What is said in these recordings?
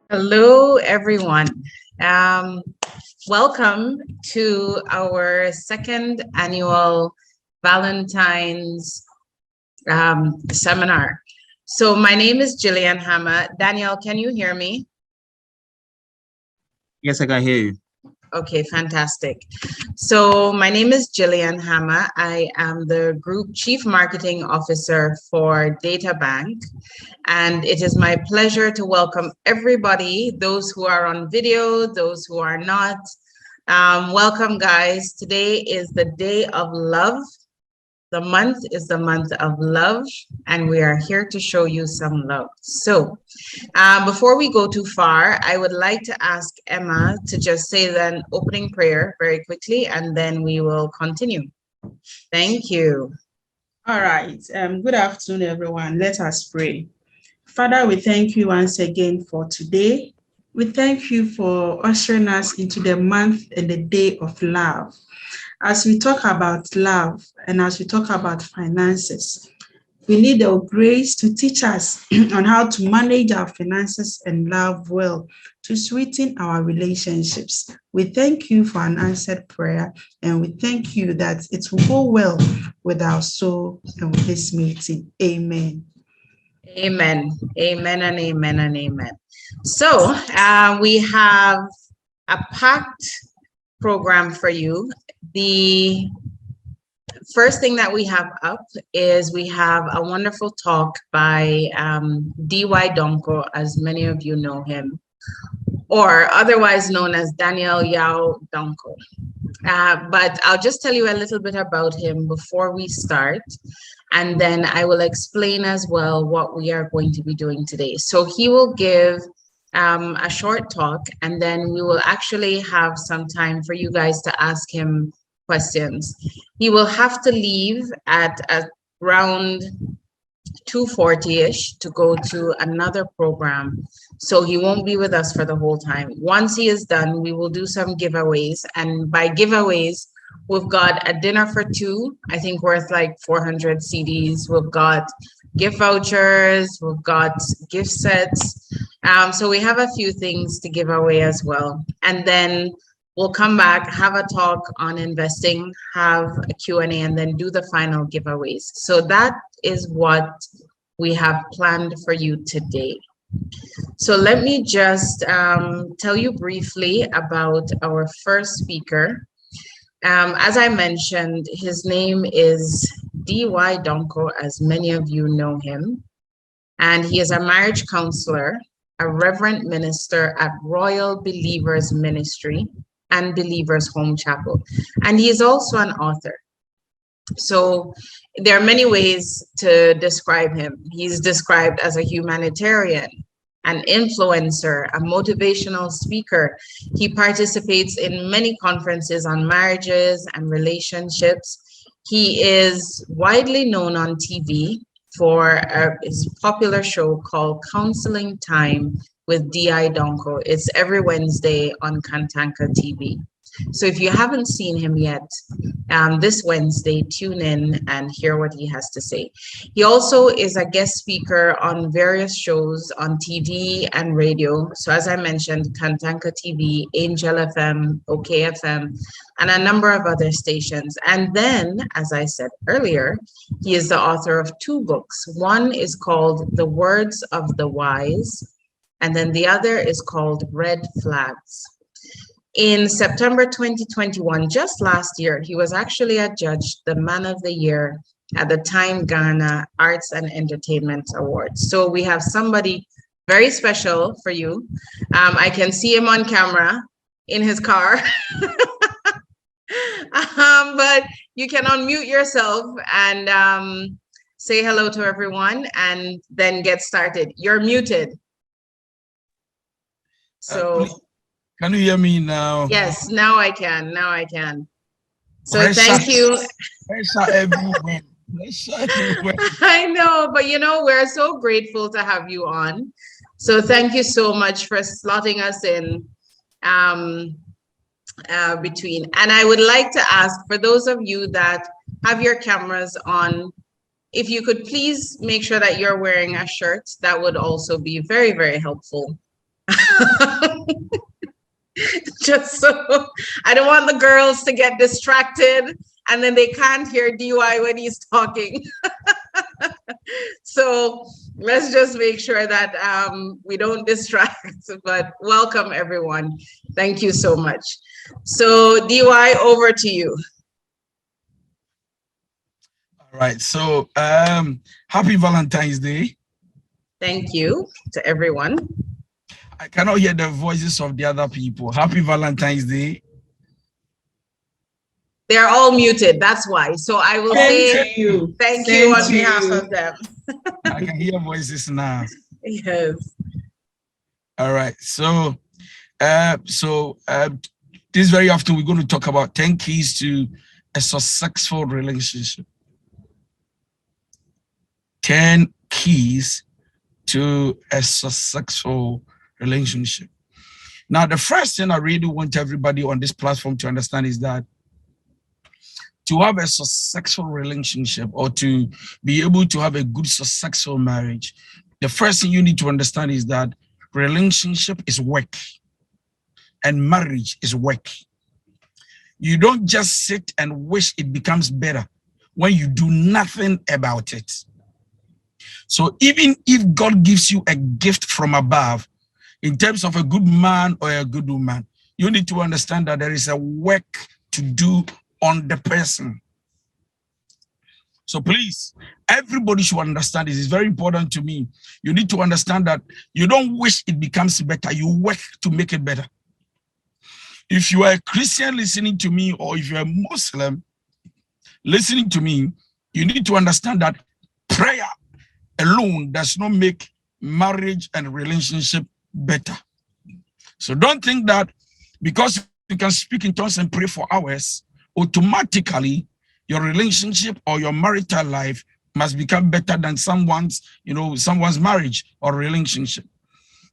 Hello, everyone. Welcome to our second annual Valentine's seminar. So my name is Gillian Hammah. Danielle, can you hear me? Yes, I can hear you. Okay, fantastic. So my name is Gillian Hammah. I am the Group Chief Marketing Officer for Databank. And it is my pleasure to welcome everybody, those who are on video, those who are not. Welcome, guys. Today is the Day of Love. The month is the month of love, and we are here to show you some love. So before we go too far, I would like to ask Emma to just say an opening prayer very quickly, and then we will continue. Thank you. All right. Good afternoon, everyone. Let us pray. Father, we thank you once again for today. We thank you for ushering us into the month and the day of love. As we talk about love and as we talk about finances, we need the grace to teach us on how to manage our finances and love well to sweeten our relationships. We thank you for an answered prayer, and we thank you that it will go well with our soul and with this meeting. Amen. Amen. Amen and amen and amen. So we have a packed program for you. The first thing that we have up is we have a wonderful talk by DY Donkoh, as many of you know him, or otherwise known as Daniel Yao Donkoh. But I'll just tell you a little bit about him before we start, and then I will explain as well what we are going to be doing today. So he will give a short talk, and then we will actually have some time for you guys to ask him questions. He will have to leave at around 2:40-ish to go to another program. So he won't be with us for the whole time. Once he is done, we will do some giveaways. And by giveaways, we've got a dinner for two, I think worth like 400 CDs. We've got gift vouchers, we've got gift sets. So we have a few things to give away as well. And then we'll come back, have a talk on investing, have a Q&A, and then do the final giveaways. So that is what we have planned for you today. So let me just tell you briefly about our first speaker. As I mentioned, his name is DY Donkoh, as many of you know him. And he is a marriage counselor, a reverend minister at Royal Believers Ministry and Believers Home Chapel. And he is also an author. So there are many ways to describe him. He's described as a humanitarian, an influencer, a motivational speaker. He participates in many conferences on marriages and relationships. He is widely known on TV for his popular show called Counseling Time with DY Donkoh. It's every Wednesday on Kantanka TV. So if you haven't seen him yet, this Wednesday, tune in and hear what he has to say. He also is a guest speaker on various shows on TV and radio. So as I mentioned, Kantanka TV, Angel FM, OK FM, and a number of other stations. And then, as I said earlier, he is the author of two books. One is called The Words of the Wise, and then the other is called Red Flags. In September 2021, just last year, he was actually adjudged the Man of the Year at the Time Ghana Arts and Entertainment Awards. So we have somebody very special for you. I can see him on camera in his car. But you can unmute yourself and say hello to everyone and then get started. You're muted. So can you hear me now? Yes, now I can. Now I can. So thank you. I know, but you know, we're so grateful to have you on. So thank you so much for slotting us in between. And I would like to ask, for those of you that have your cameras on, if you could please make sure that you're wearing a shirt, that would also be very, very helpful. Just so I don't want the girls to get distracted and then they can't hear DY when he's talking. So let's just make sure that we don't distract, but welcome everyone. Thank you so much. So DY, over to you. All right, so happy Valentine's Day. Thank you to everyone. I cannot hear the voices of the other people. Happy Valentine's Day. They're all muted, that's why. So I will say thank you on behalf of them. I can hear voices now. Yes. All right, so this very often we're going to talk about 10 keys to a successful relationship. 10 keys to a successful relationship. Now, the first thing I really want everybody on this platform to understand is that to have a successful relationship or to be able to have a good successful marriage, the first thing you need to understand is that relationship is work and marriage is work. You don't just sit and wish it becomes better when you do nothing about it. So even if God gives you a gift from above, in terms of a good man or a good woman, you need to understand that there is a work to do on the person. So please, everybody should understand this. It's very important to me. You need to understand that you don't wish it becomes better. You work to make it better. If you are a Christian listening to me, or if you're a Muslim listening to me, you need to understand that prayer alone does not make marriage and relationship better. So don't think that because you can speak in tongues and pray for hours, automatically your relationship or your marital life must become better than someone's marriage or relationship.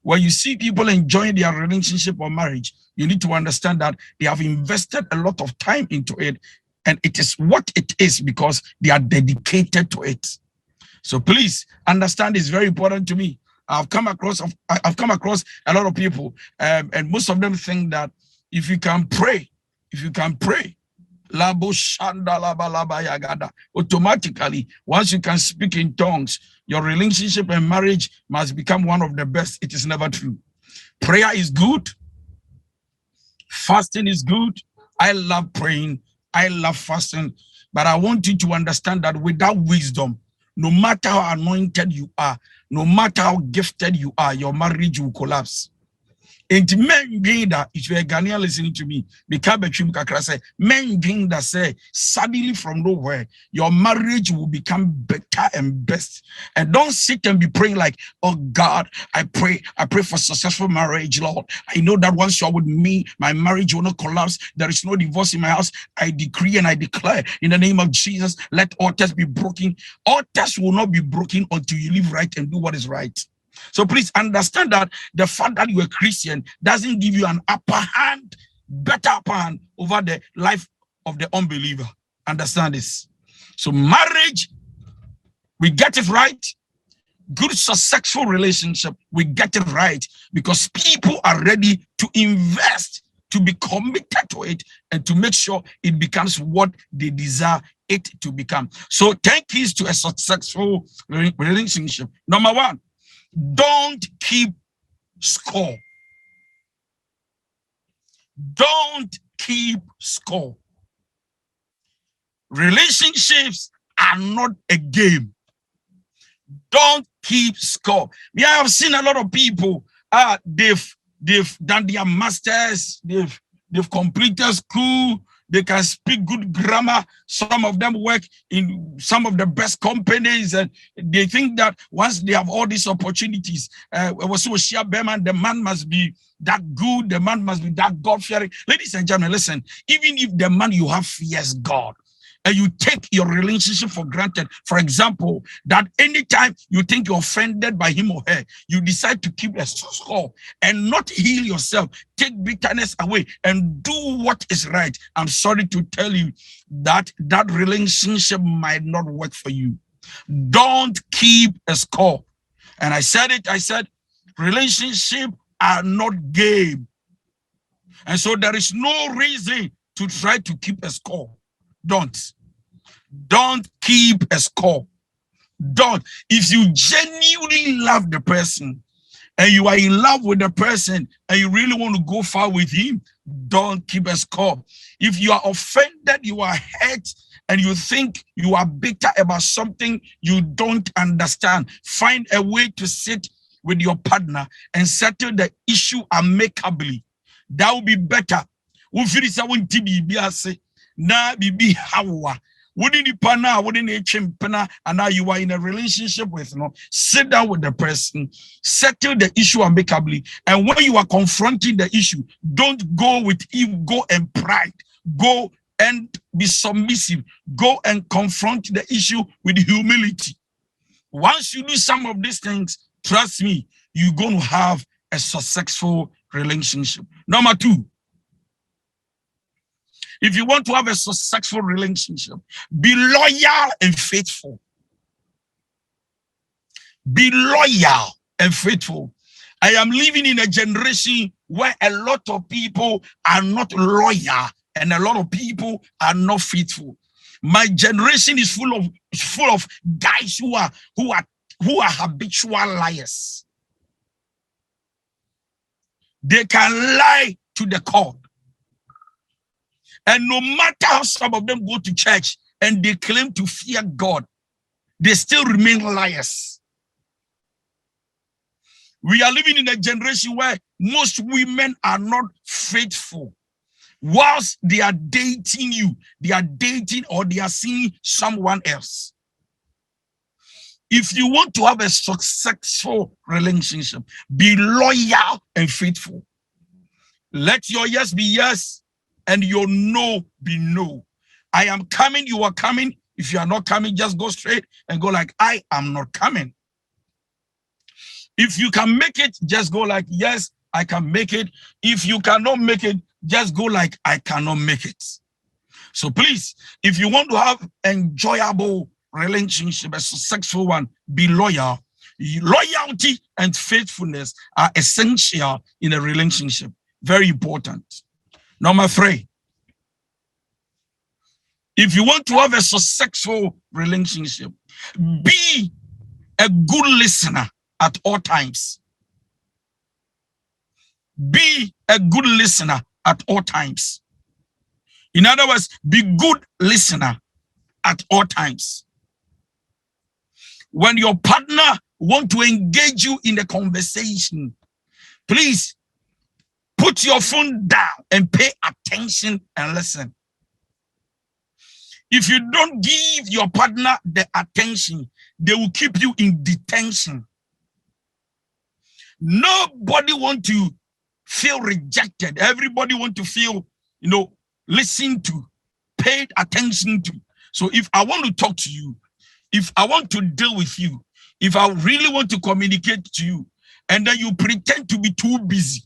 When you see people enjoying their relationship or marriage, you need to understand that they have invested a lot of time into it, and it is what it is because they are dedicated to it. So please understand, it's very important to me. I've come across a lot of people, and most of them think that if you can pray, automatically, once you can speak in tongues, your relationship and marriage must become one of the best. It is never true. Prayer is good. Fasting is good. I love praying. I love fasting. But I want you to understand that without wisdom, no matter how anointed you are, no matter how gifted you are, your marriage will collapse. And men being that, if you're a Ghanaian listening to me, men being that say, suddenly from nowhere, your marriage will become better and best. And don't sit and be praying like, oh God, I pray for successful marriage, Lord. I know that once you're with me, my marriage will not collapse. There is no divorce in my house. I decree and I declare in the name of Jesus, let altars be broken. Altars will not be broken until you live right and do what is right. So please understand that the fact that you're a Christian doesn't give you an better upper hand over the life of the unbeliever. Understand this. So marriage, we get it right. Good, successful relationship, we get it right because people are ready to invest, to be committed to it, and to make sure it becomes what they desire it to become. So 10 keys to a successful relationship. Number 1, don't keep score. Don't keep score. Relationships are not a game. Don't keep score. Yeah, I have seen a lot of people. They've done their masters. They've completed school. They can speak good grammar. Some of them work in some of the best companies, and they think that once they have all these opportunities, the man must be that good, the man must be that God-fearing. Ladies and gentlemen, listen, even if the man you have fears God, and you take your relationship for granted, for example, that anytime you think you're offended by him or her, you decide to keep a score and not heal yourself, take bitterness away and do what is right. I'm sorry to tell you that that relationship might not work for you. Don't keep a score. And I said, relationships are not game. And so there is no reason to try to keep a score. Don't keep a score. Don't. If you genuinely love the person and you are in love with the person and you really want to go far with him, don't keep a score. If you are offended, you are hurt, and you think you are bitter about something you don't understand, find a way to sit with your partner and settle the issue amicably. That will be better. Na bibi hawa. Wouldn't and now you are in a relationship with sit down with the person, settle the issue amicably. And when you are confronting the issue, don't go with ego and pride. Go and be submissive. Go and confront the issue with humility. Once you do some of these things, trust me, you're going to have a successful relationship. Number 2, if you want to have a successful relationship, be loyal and faithful. Be loyal and faithful. I am living in a generation where a lot of people are not loyal and a lot of people are not faithful. My generation is full of guys who are habitual liars. They can lie to the core. And no matter how some of them go to church and they claim to fear God, they still remain liars. We are living in a generation where most women are not faithful. Whilst they are dating you, they are dating or they are seeing someone else. If you want to have a successful relationship, be loyal and faithful. Let your yes be yes and your no be no. I am coming, you are coming. If you are not coming, just go straight and go like, I am not coming. If you can make it, just go like, yes, I can make it. If you cannot make it, just go like, I cannot make it. So please, if you want to have enjoyable relationship, a successful one, be loyal. Loyalty and faithfulness are essential in a relationship. Very important. Number 3, if you want to have a successful relationship, be a good listener at all times. Be a good listener at all times. In other words, be good listener at all times. When your partner wants to engage you in a conversation, please put your phone down and pay attention and listen. If you don't give your partner the attention, they will keep you in detention. Nobody wants to feel rejected. Everybody wants to feel, listened to, paid attention to. So if I want to talk to you, if I want to deal with you, if I really want to communicate to you, and then you pretend to be too busy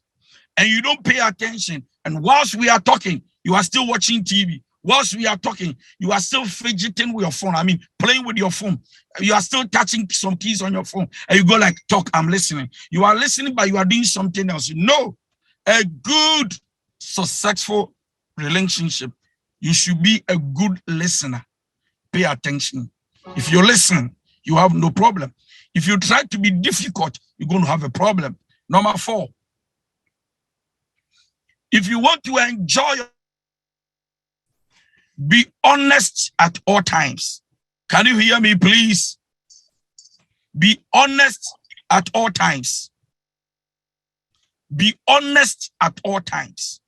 and you don't pay attention, and whilst we are talking, you are still watching TV. Whilst we are talking, you are still fidgeting with your phone. I mean, playing with your phone. You are still touching some keys on your phone. And you go like, talk, I'm listening. You are listening, but you are doing something else. No, a good, successful relationship, you should be a good listener. Pay attention. If you listen, you have no problem. If you try to be difficult, you're going to have a problem. Number 4, if you want to enjoy, be honest at all times. Can you hear me, please? Be honest at all times. Be honest at all times.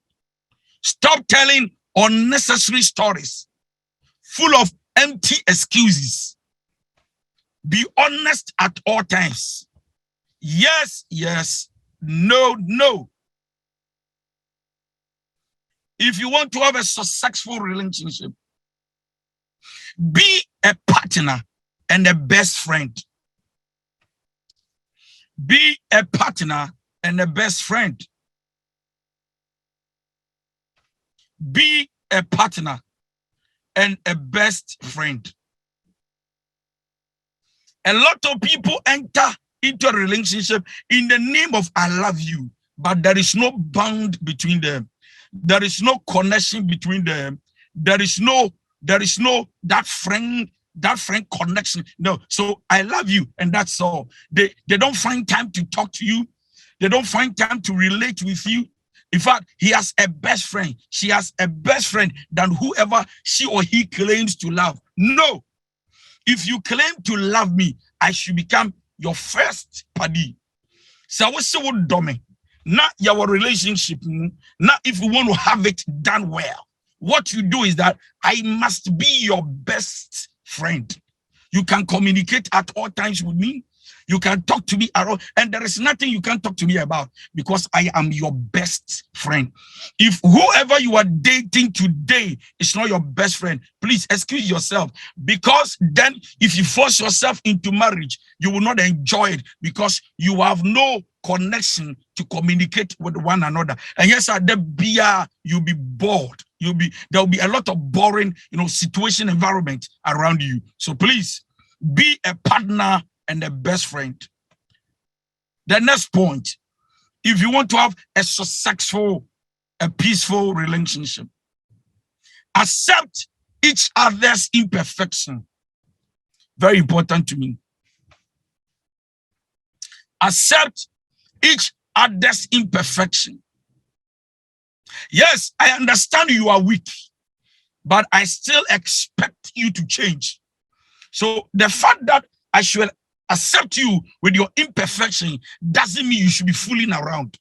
Stop telling unnecessary stories full of empty excuses. Be honest at all times. Yes, yes. No, no. If you want to have a successful relationship, be a partner and a best friend. Be a partner and a best friend. Be a partner and a best friend. A lot of people enter into a relationship in the name of I love you, but there is no bond between them. There is no connection between them. There is no that friend connection. No, so I love you, and that's all. They don't find time to talk to you. They don't find time to relate with you. In fact, he has a best friend. She has a best friend than whoever she or he claims to love. No. If you claim to love me, I should become your first buddy. So what's so dumb? Not your relationship. Not if you want to have it done well. What you do is that I must be your best friend. You can communicate at all times with me. You can talk to me around, and there is nothing you can talk to me about because I am your best friend. If whoever you are dating today is not your best friend, please excuse yourself, because then if you force yourself into marriage, you will not enjoy it because you have no connection to communicate with one another. And yes, you'll be bored. There will be a lot of boring, situation environment around you. So please be a partner and a best friend. The next point, if you want to have a successful, a peaceful relationship, accept each other's imperfection. Very important to me. Accept each other's imperfection. Yes, I understand you are weak, but I still expect you to change. So the fact that I should accept you with your imperfection doesn't mean you should be fooling around.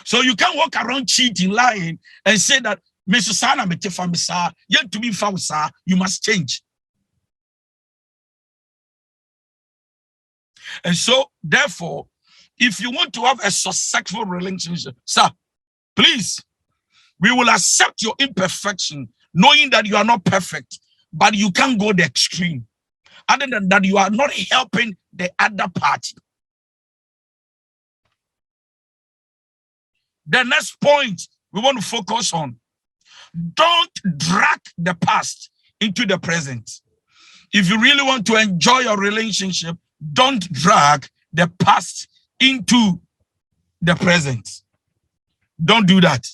So you can't walk around cheating, lying, and say that you must change. And so, therefore, if you want to have a successful relationship, sir, please, we will accept your imperfection, knowing that you are not perfect, but you can't go the extreme. Other than that, you are not helping the other party. The next point we want to focus on: don't drag the past into the present. If you really want to enjoy your relationship, don't drag the past into the present. Don't do that.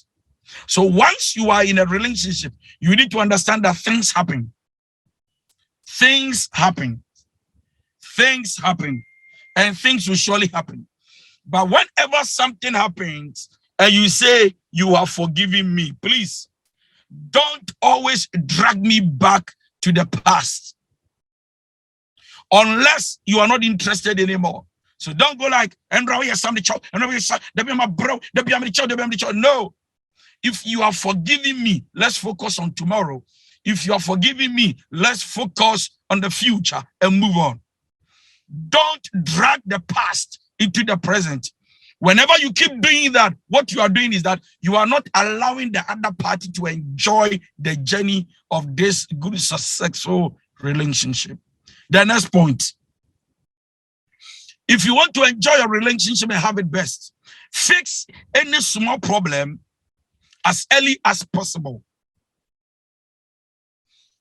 So once you are in a relationship, you need to understand that things happen. Things happen. Things happen. And things will surely happen. But whenever something happens and you say, you are forgiving me, please don't always drag me back to the past. Unless you are not interested anymore. So don't go like, no. If you are forgiving me, let's focus on tomorrow. If you are forgiving me, let's focus on the future and move on. Don't drag the past into the present. Whenever you keep doing that, what you are doing is that you are not allowing the other party to enjoy the journey of this good, successful relationship. The next point. If you want to enjoy your relationship and have it best, fix any small problem as early as possible.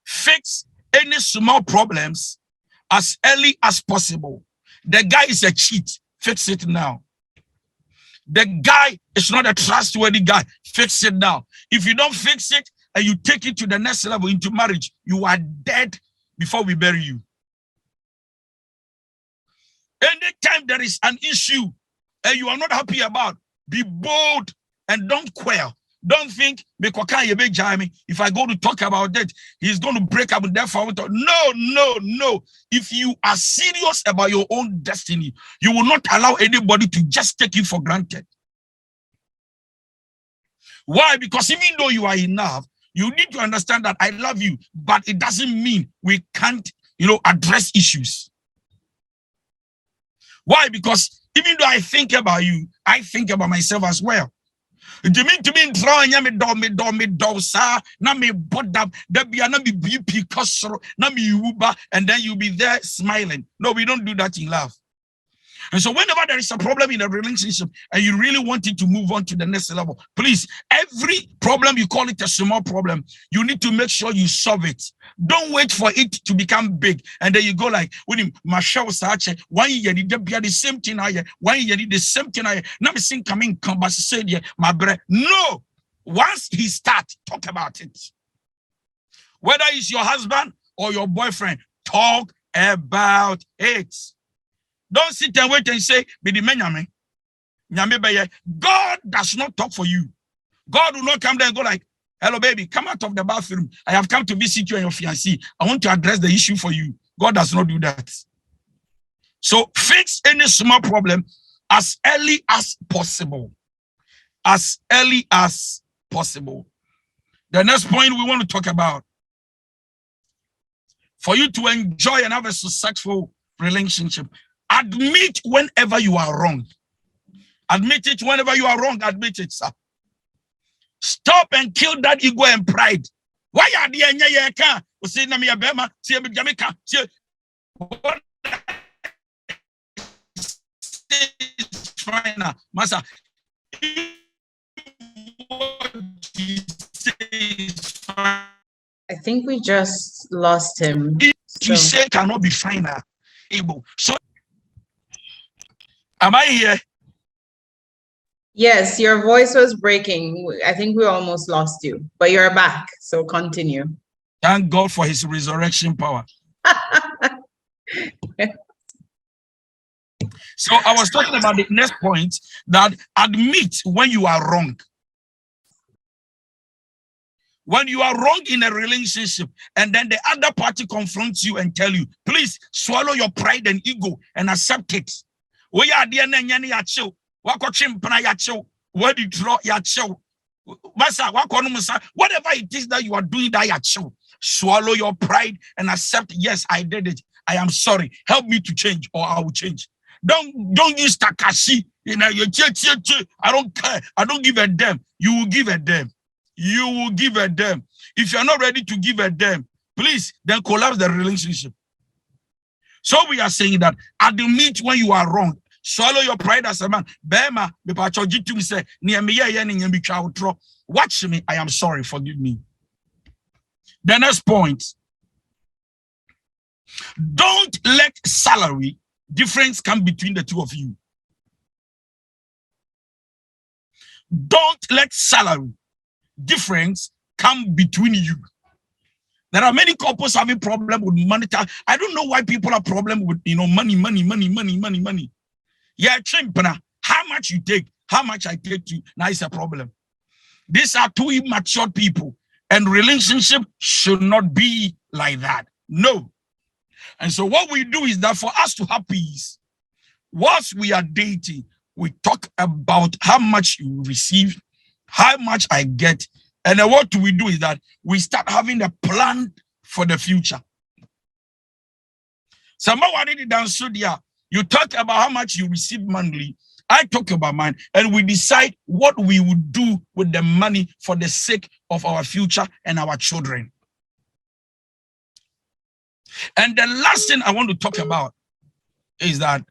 Fix any small problems as early as possible. The guy is a cheat. Fix it now. The guy is not a trustworthy guy. Fix it now. If you don't fix it and you take it to the next level into marriage, you are dead before we bury you. Anytime there is an issue and you are not happy about, be bold and don't quail. Don't think, if I go to talk about that, he's going to break up and therefore. No. If you are serious about your own destiny, you will not allow anybody to just take you for granted. Why? Because even though you are enough, you need to understand that I love you, but it doesn't mean we can't, address issues. Why? Because even though I think about you, I think about myself as well. And then you'll be there smiling. No, we don't do that in love. And so whenever there is a problem in a relationship and you really want it to move on to the next level, please, every problem, you call it a small problem, you need to make sure you solve it. Don't wait for it to become big. And then you go like, when him, Michelle Sache, why you need to be the same thing I, why you need the same thing I, now me sing coming, come back, say, my brother. No, once he starts, talk about it. Whether it's your husband or your boyfriend, talk about it. Don't sit and wait and say, God does not talk for you. God will not come there and go like, hello, baby, come out of the bathroom. I have come to visit you and your fiancé. I want to address the issue for you. God does not do that. So fix any small problem as early as possible. As early as possible. The next point we want to talk about, for you to enjoy and have a successful relationship, admit whenever you are wrong. Admit it whenever you are wrong. Admit it, sir. Stop and kill that ego and pride. Why are the Enya? Say na me abema. Say me Jamaica. Say what? Fine, Master. I think we just lost him. You say cannot be finer. So, am I here? Yes, your voice was breaking. I think we almost lost you, but you're back. So continue. Thank God for his resurrection power. So I was talking about the next point, that admit when you are wrong. When you are wrong in a relationship and then the other party confronts you and tell you, please swallow your pride and ego and accept it. Whatever it is that you are doing, that you chill. Swallow your pride and accept, yes, I did it. I am sorry. Help me to change or I will change. Don't use Takashi. You know, I don't care. I don't give a damn. You will give a damn. You will give a damn. If you're not ready to give a damn, please then collapse the relationship. So we are saying that admit when you are wrong. Swallow your pride as a man. Bema, watch me. I am sorry. Forgive me. The next point. Don't let salary difference come between the two of you. Don't let salary difference come between you. There are many couples having problem with monetary. I don't know why people have problem with money. Yeah, chimpana. How much you take, how much I take to. Now it's a problem. These are two immature people, and relationship should not be like that. No. And so what we do is that for us to have peace, whilst we are dating, we talk about how much you receive, how much I get. And then what we do is that we start having a plan for the future. You talk about how much you receive monthly. I talk about mine, and we decide what we would do with the money for the sake of our future and our children. And the last thing I want to talk about is that,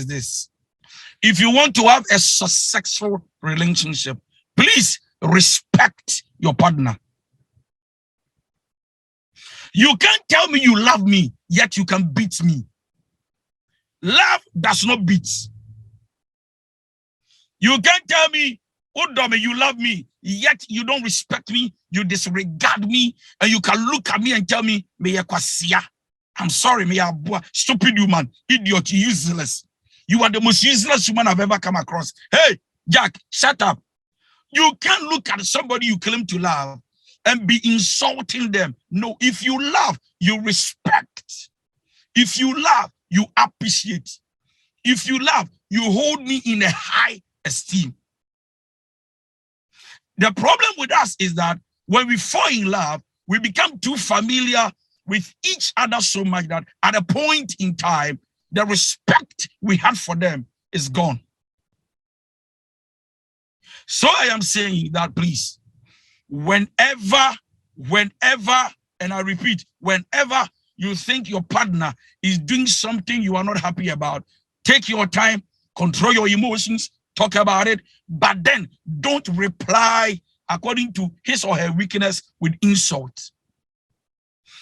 this. If you want to have a successful relationship, please respect your partner. You can't tell me you love me, yet you can beat me. Love does not beat. You can't tell me, Udome, you love me, yet you don't respect me, you disregard me, and you can look at me and tell me, I'm sorry, stupid woman, idiot, useless. You are the most useless woman I've ever come across. Hey, Jack, shut up. You can't look at somebody you claim to love and be insulting them. No, if you love, you respect. If you love, you appreciate. If you love, you hold me in a high esteem. The problem with us is that when we fall in love, we become too familiar with each other so much that at a point in time, the respect we had for them is gone. So I am saying that, please, whenever, and I repeat, whenever you think your partner is doing something you are not happy about, take your time, control your emotions, talk about it, but then don't reply according to his or her weakness with insult.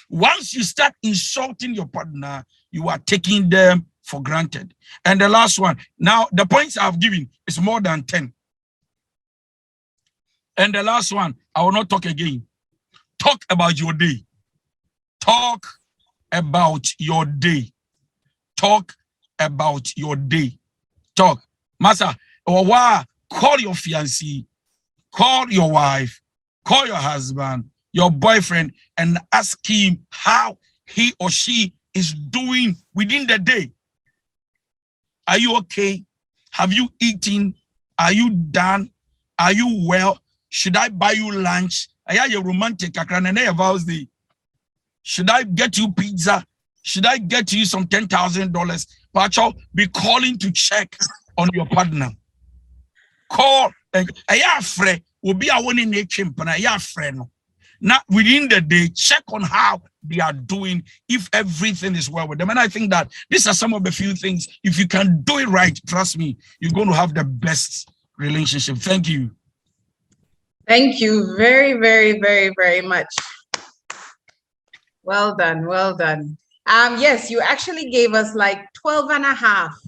Once you start insulting your partner, you are taking them for granted. And the last one, now the points I've given is more than 10. And the last one, I will not talk again. Talk about your day. Talk about your day. Talk about your day. Talk. Master, call your fiancé, call your wife, call your husband, your boyfriend, and ask him how he or she is doing within the day. Are you okay? Have you eaten? Are you done? Are you well? Should I buy you lunch? Are you romantic? Should I get you pizza? Should I get you some $10,000? Pacho, be calling to check on your partner. Call. Will be a one in nature, but a friend. Now, within the day, check on how they are doing, if everything is well with them. And I think that these are some of the few things. If you can do it right, trust me, you're going to have the best relationship. Thank you. Thank you very, very, very, very much. Well done. Well done. Yes, you actually gave us like 12 and a half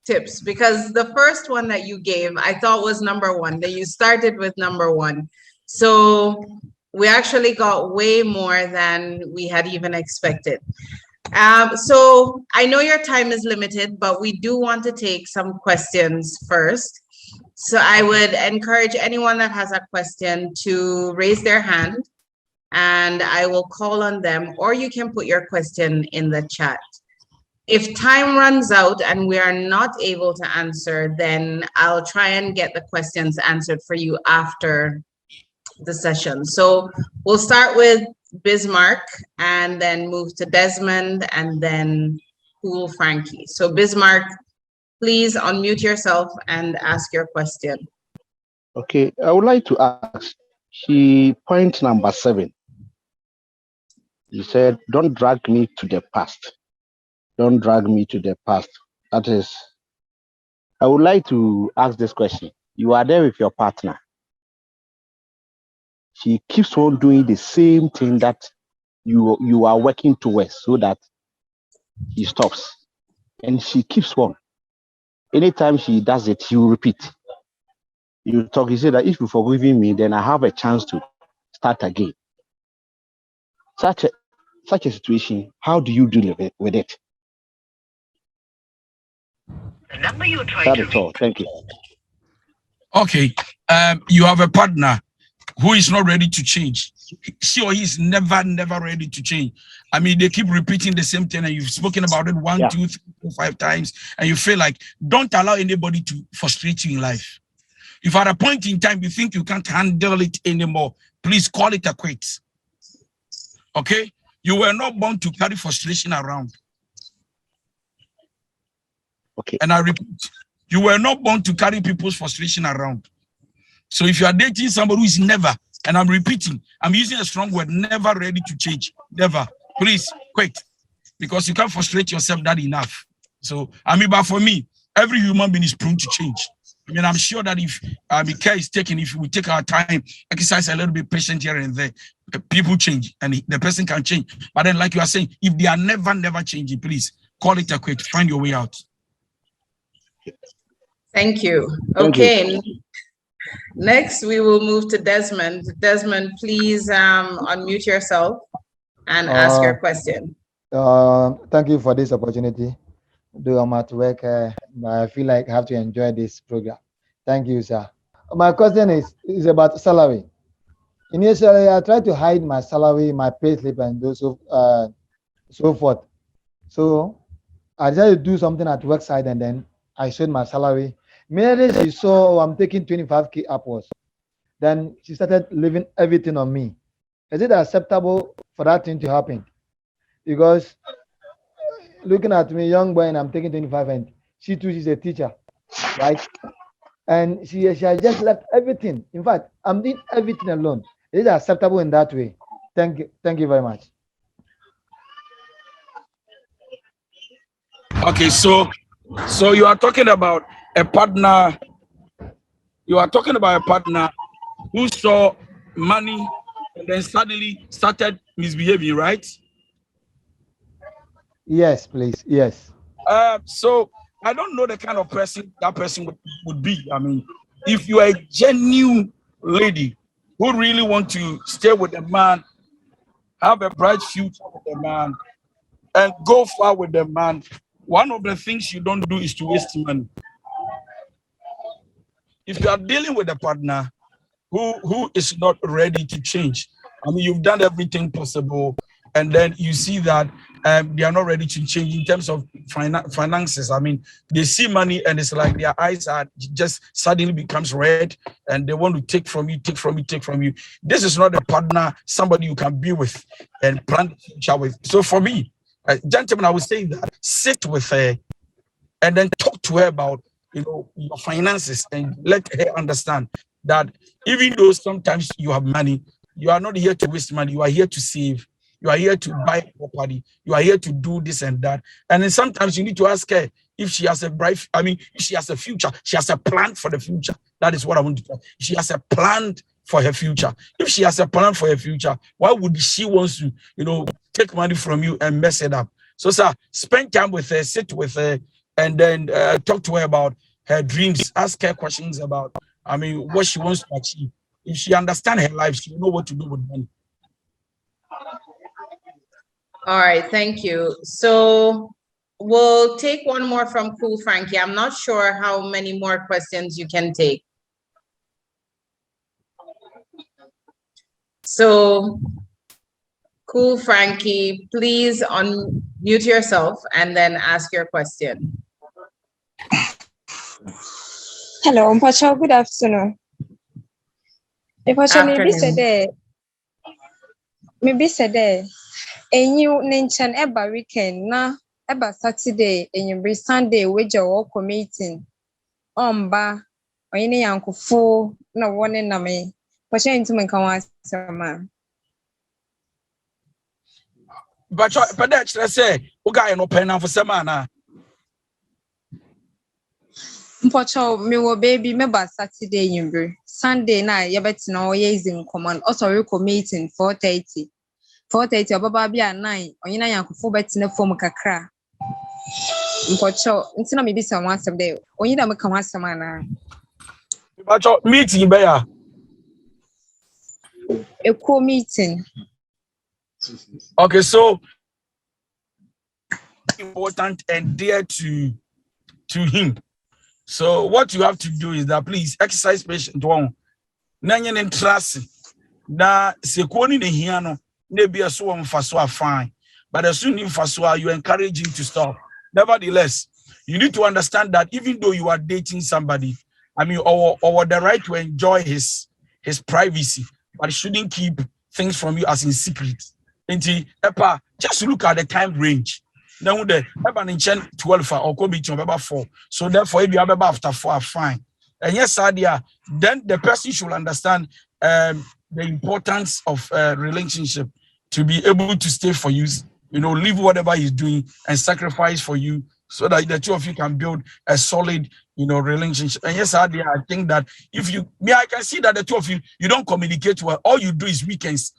tips, because the first one that you gave, I thought was number one, that you started with number one. So we actually got way more than we had even expected. So I know your time is limited, but we do want to take some questions first. So I would encourage anyone that has a question to raise their hand, and I will call on them, or you can put your question in the chat. If time runs out and we are not able to answer, then I'll try and get the questions answered for you after the session. So we'll start with Bismarck and then move to Desmond and then Cool Frankie. So Bismarck, please unmute yourself and ask your question. Okay, I would like to ask, point number 7. You said, don't drag me to the past. Don't drag me to the past. That is, I would like to ask this question. You are there with your partner. She keeps on doing the same thing that you are working towards so that he stops. And she keeps on. Anytime she does it, you repeat. You talk, you say that if you forgiving me, then I have a chance to start again. Such a situation, how do you deal with it? The number you're trying to reach. All. Thank you. Okay, you have a partner who is not ready to change. She or he is never ready to change. I mean, they keep repeating the same thing, and you've spoken about it 1, 2, 3, 4, 5 times, and you feel like, don't allow anybody to frustrate you in life. If at a point in time you think you can't handle it anymore, please call it a quits. Okay? You were not born to carry frustration around. Okay. And I repeat, you were not born to carry people's frustration around. So if you are dating somebody who is never, and I'm repeating, I'm using a strong word, never ready to change, never, please quit, because you can't frustrate yourself that enough. So, I mean, but for me, every human being is prone to change. I mean, I'm sure that if care is taken, if we take our time, exercise a little bit, patient here and there, people change and the person can change. But then, like you are saying, if they are never changing, please call it a quit, find your way out. Thank you. Okay. Next, we will move to Desmond. Desmond, please unmute yourself and ask your question. Thank you for this opportunity. Though I'm at work, I feel like I have to enjoy this program. Thank you, sir. My question is about salary. Initially, I tried to hide my salary, my pay slip, and those so forth. So I decided to do something at work side, and then I showed my salary. Immediately she saw I'm taking 25K upwards. Then she started leaving everything on me. Is it acceptable for that thing to happen? Because looking at me, young boy, and I'm taking 25, and she too, she's a teacher, right? And she has just left everything. In fact, I'm doing everything alone. Is it acceptable in that way? Thank you very much. Okay, so you are talking about a partner. You are talking about a partner who saw money and then suddenly started misbehaving, right? Yes, please. Yes. So I don't know the kind of person that person would be. I mean, if you are a genuine lady who really want to stay with a man, have a bright future with the man, and go far with the man, one of the things you don't do is to waste money. If you are dealing with a partner who is not ready to change, I mean, you've done everything possible, and then you see that they are not ready to change in terms of finances. I mean, they see money and it's like their eyes are just suddenly becomes red, and they want to take from you, take from you, take from you. This is not a partner, somebody you can be with and plan the future with. So for me, gentlemen, I would say that sit with her and then talk to her about your finances and let her understand that even though sometimes you have money, you are not here to waste money. You are here to save. You are here to buy property. You are here to do this and that. And then sometimes you need to ask her if she has a bright, if she has a future, she has a plan for the future. That is what I want to tell. She has a plan for her future. If she has a plan for her future, why would she want to, take money from you and mess it up? So, sir, spend time with her, sit with her, and then talk to her about her dreams. Ask her questions about, what she wants to achieve. If she understands her life, she will know what to do with money. All right, thank you. So we'll take one more from Cool Frankie. I'm not sure how many more questions you can take. So Cool Frankie, please unmute yourself and then ask your question. Hello, Mpacho, good afternoon. Maybe said and you mention eba weekend na eba Saturday and you be Sunday with your work meeting. Ba or any uncle full no one in me. But you into my man. But let's say, okay, no pen for semana. Mpacho, me wo baby me ba Saturday you Sunday na you bet no is in command. Also meeting 4:30. 4:30 obaba bia 9 onyina yankofo betina form kakra mpocho ntina me bisa wan asem de onyina me kan asem ana mpocho meeting be ya equal meeting. Okay, so important and dear to him. So what you have to do is that please exercise patience one nanyen entrance na sekoni ne hia no maybe a so fine, but as soon as you encourage him to stop. Nevertheless, you need to understand that even though you are dating somebody, or the right to enjoy his privacy, but shouldn't keep things from you as in secret. Just look at the time range. Now the 12 or could be 4. So therefore, if you have after 4, fine. And yes, Sadia, then the person should understand the importance of relationship to be able to stay for you, leave whatever he's doing and sacrifice for you so that the two of you can build a solid, relationship. And yes, I think that I can see that the two of you don't communicate well. All you do is weekends.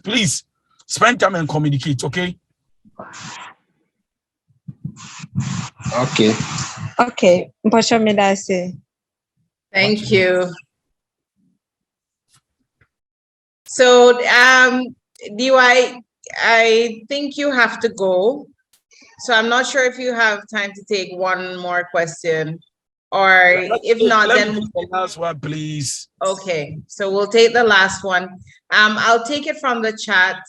Please spend time and communicate, okay? Okay. Thank you. So, DY, I think you have to go. So I'm not sure if you have time to take one more question, or if not, then the last one, please. Okay, so we'll take the last one. I'll take it from the chat.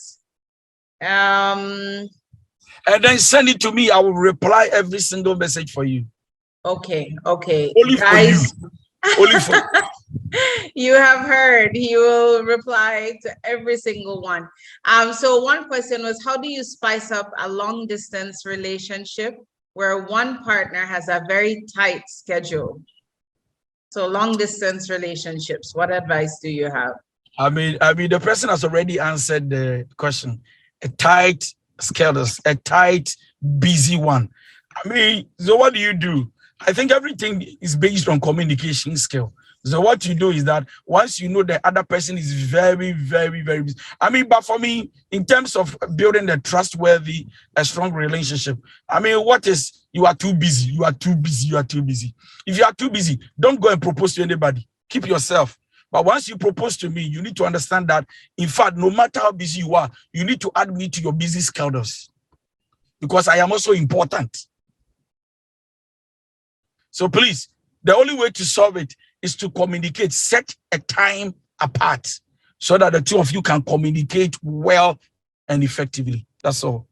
And then send it to me. I will reply every single message for you. Okay. Only guys, for you. Only for you have heard. He will reply to every single one. So one question was, how do you spice up a long distance relationship where one partner has a very tight schedule? So long distance relationships, what advice do you have? The person has already answered the question. A tight schedule, a tight busy one. I mean, so what do? I think everything is based on communication skill. So what you do is that once you know the other person is very, very, very busy. I mean, but for me, in terms of building a trustworthy, a strong relationship, I mean, what is you are too busy, you are too busy, you are too busy. If you are too busy, don't go and propose to anybody. Keep yourself. But once you propose to me, you need to understand that, in fact, no matter how busy you are, you need to add me to your busy schedules because I am also important. So please, the only way to solve it is to communicate, set a time apart so that the two of you can communicate well and effectively. That's all.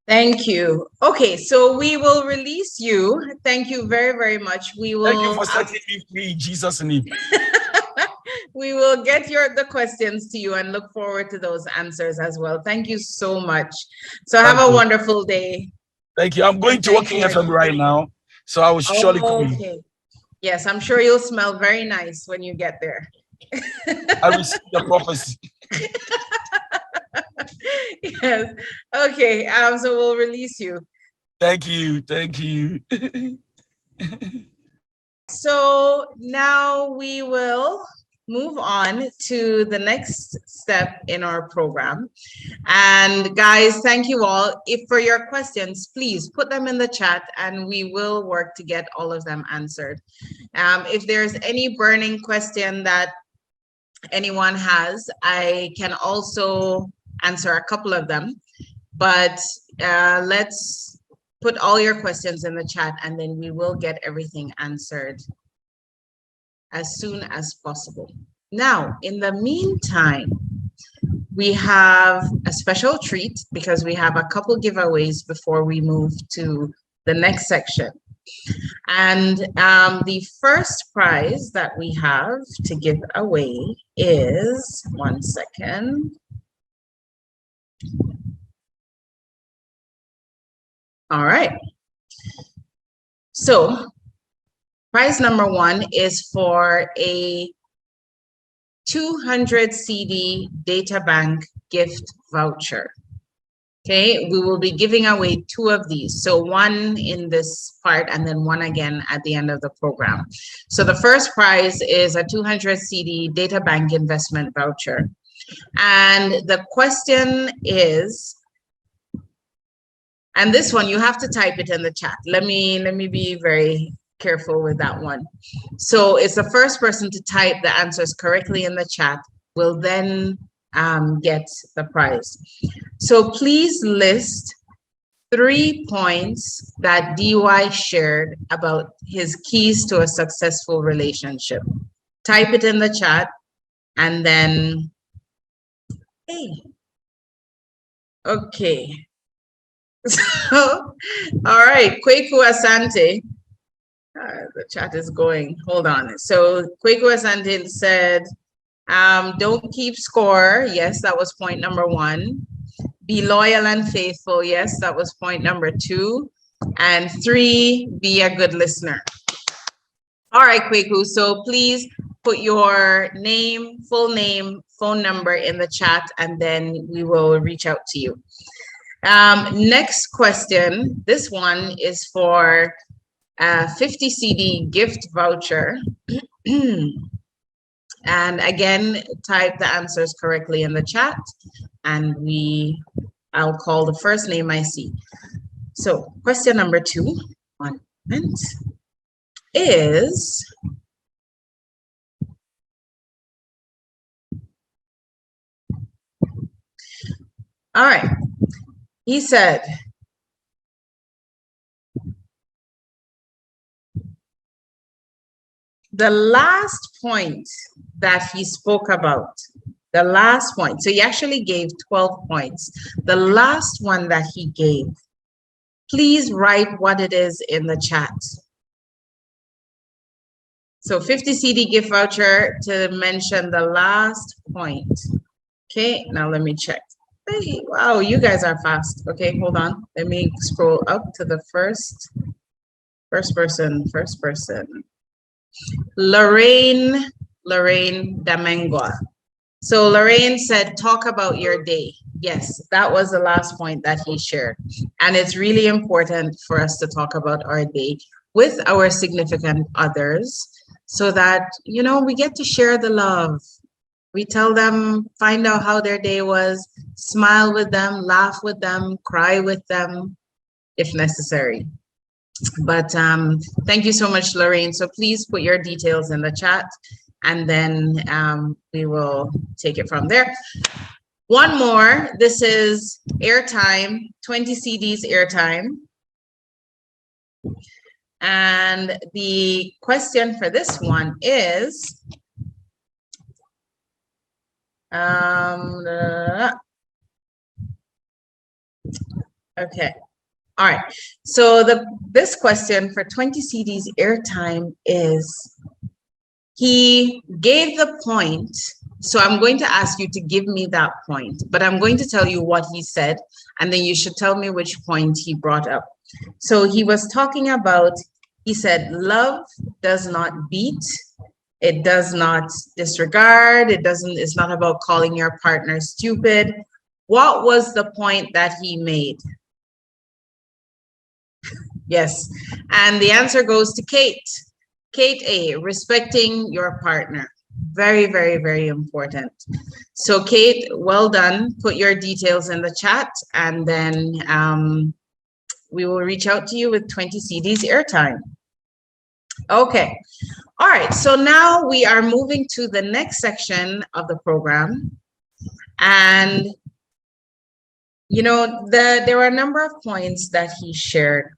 Thank you. Okay, so we will release you. Thank you very, very much. We will. Thank you for setting me free in Jesus' name. We will get the questions to you and look forward to those answers as well. Thank you so much. So have a wonderful day. Thank you. I'm going to Working FM right now, so I will surely call you. Okay. Yes, I'm sure you'll smell very nice when you get there. I will see the prophecy. Yes. Okay. So we'll release you. Thank you. Thank you. So now we will move on to the next step in our program. And guys, thank you all. If for your questions, please put them in the chat and we will work to get all of them answered. If there's any burning question that anyone has, I can also answer a couple of them, but let's put all your questions in the chat and then we will get everything answered as soon as possible. Now, in the meantime, we have a special treat because we have a couple giveaways before we move to the next section. And the first prize that we have to give away is, one second. All right. So prize number one is for a 200 CD Databank gift voucher. Okay, we will be giving away 2 of these. So one in this part and then one again at the end of the program. So the first prize is a 200 CD Databank investment voucher. And the question is, and this one, you have to type it in the chat. Let me be very careful with that one. So it's the first person to type the answers correctly in the chat will then get the prize. So please list 3 points that DY shared about his keys to a successful relationship. Type it in the chat and then, hey, okay. So, all right, Kweku Asante. The chat is going, hold on. So Kweku Asante said, don't keep score. Yes, that was point number 1. Be loyal and faithful. Yes, that was point number 2. And 3, be a good listener. All right, Kweku. So please put your name, full name, phone number in the chat, and then we will reach out to you. Next question. This one is for 50 CD gift voucher. And again, type the answers correctly in the chat and I'll call the first name I see. So question number 2, 1 moment, is all right. He said, the last point that he spoke about, the last point, so he actually gave 12 points. The last one that he gave, please write what it is in the chat. So 50 CD gift voucher to mention the last point. Okay, now let me check. Hey, wow, you guys are fast. Okay, hold on. Let me scroll up to the first person. Lorraine Damengwa. So Lorraine said, talk about your day. Yes, that was the last point that he shared. And it's really important for us to talk about our day with our significant others so that, you know, we get to share the love. We tell them, find out how their day was, smile with them, laugh with them, cry with them, if necessary. But thank you so much, Lorraine. So please put your details in the chat, and then we will take it from there. One more. This is airtime, 20 CDs airtime. And the question for this one is, okay. All right. So this question for 20 CDs airtime is, he gave the point. So I'm going to ask you to give me that point, but I'm going to tell you what he said, and then you should tell me which point he brought up. So he was talking about, he said, love does not beat. It does not disregard. It's not about calling your partner stupid. What was the point that he made? Yes. And the answer goes to Kate. Kate A, respecting your partner. Very, very, very important. So Kate, well done. Put your details in the chat, and then we will reach out to you with 20 CDs airtime. Okay. All right. So now we are moving to the next section of the program. And, you know, there were a number of points that he shared.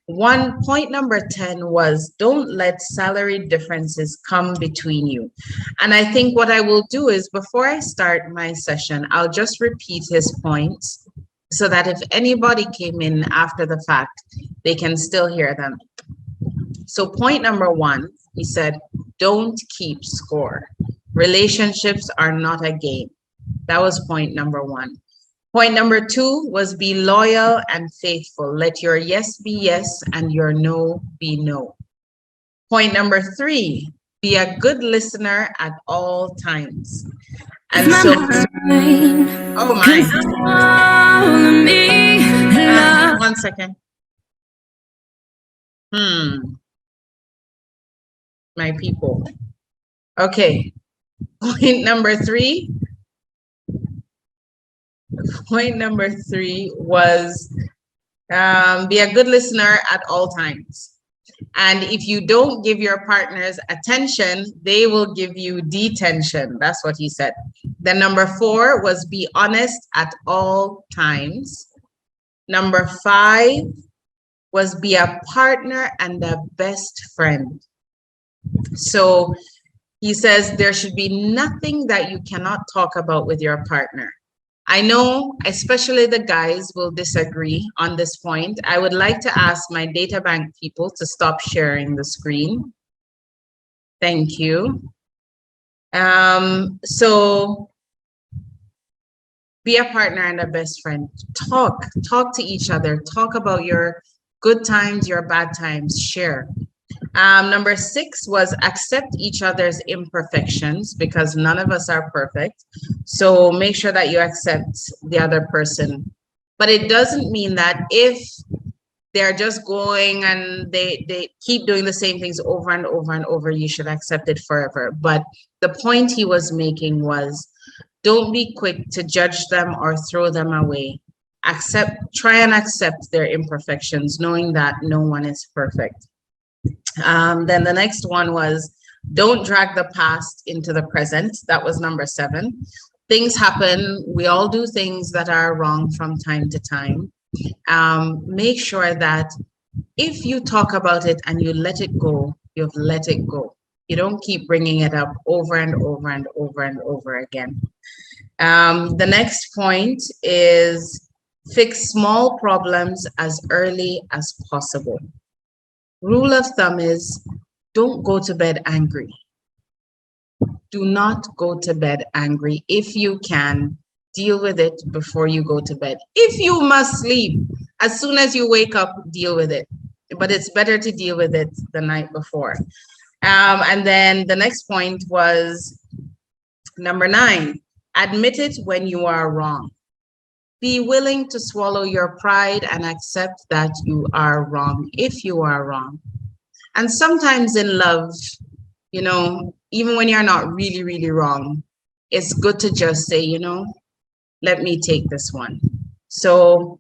Point number 10 was, don't let salary differences come between you. And I think what I will do is, before I start my session, I'll just repeat his points so that if anybody came in after the fact, they can still hear them. So point number 1, he said, don't keep score. Relationships are not a game. That was point number 1. Point number 2 was, be loyal and faithful. Let your yes be yes and your no be no. Point number 3, be a good listener at all times. And so, oh my. One second. My people. Okay. Point number 3. Point number 3 was, be a good listener at all times. And if you don't give your partners attention, they will give you detention. That's what he said. Then number 4 was, be honest at all times. Number 5 was, be a partner and a best friend. So he says there should be nothing that you cannot talk about with your partner. I know, especially the guys will disagree on this point. I would like to ask my Databank people to stop sharing the screen. Thank you. So be a partner and a best friend. Talk to each other. Talk about your good times, your bad times, share. Number 6 was, accept each other's imperfections, because none of us are perfect. So make sure that you accept the other person. But it doesn't mean that if they're just going and they keep doing the same things over and over and over, you should accept it forever. But the point he was making was, don't be quick to judge them or throw them away. Try and accept their imperfections, knowing that no one is perfect. Then the next one was, don't drag the past into the present. That was number 7. Things happen. We all do things that are wrong from time to time. Make sure that if you talk about it and you let it go, you've let it go. You don't keep bringing it up over and over and over and over again. The next point is, fix small problems as early as possible. Rule of thumb is, don't go to bed angry. Do not go to bed angry. If you can, deal with it before you go to bed. If you must sleep, as soon as you wake up, deal with it. But it's better to deal with it the night before. And then the next point was number 9. Admit it when you are wrong. Be willing to swallow your pride and accept that you are wrong if you are wrong. And sometimes in love, you know, even when you're not really, really wrong, it's good to just say, you know, let me take this one. So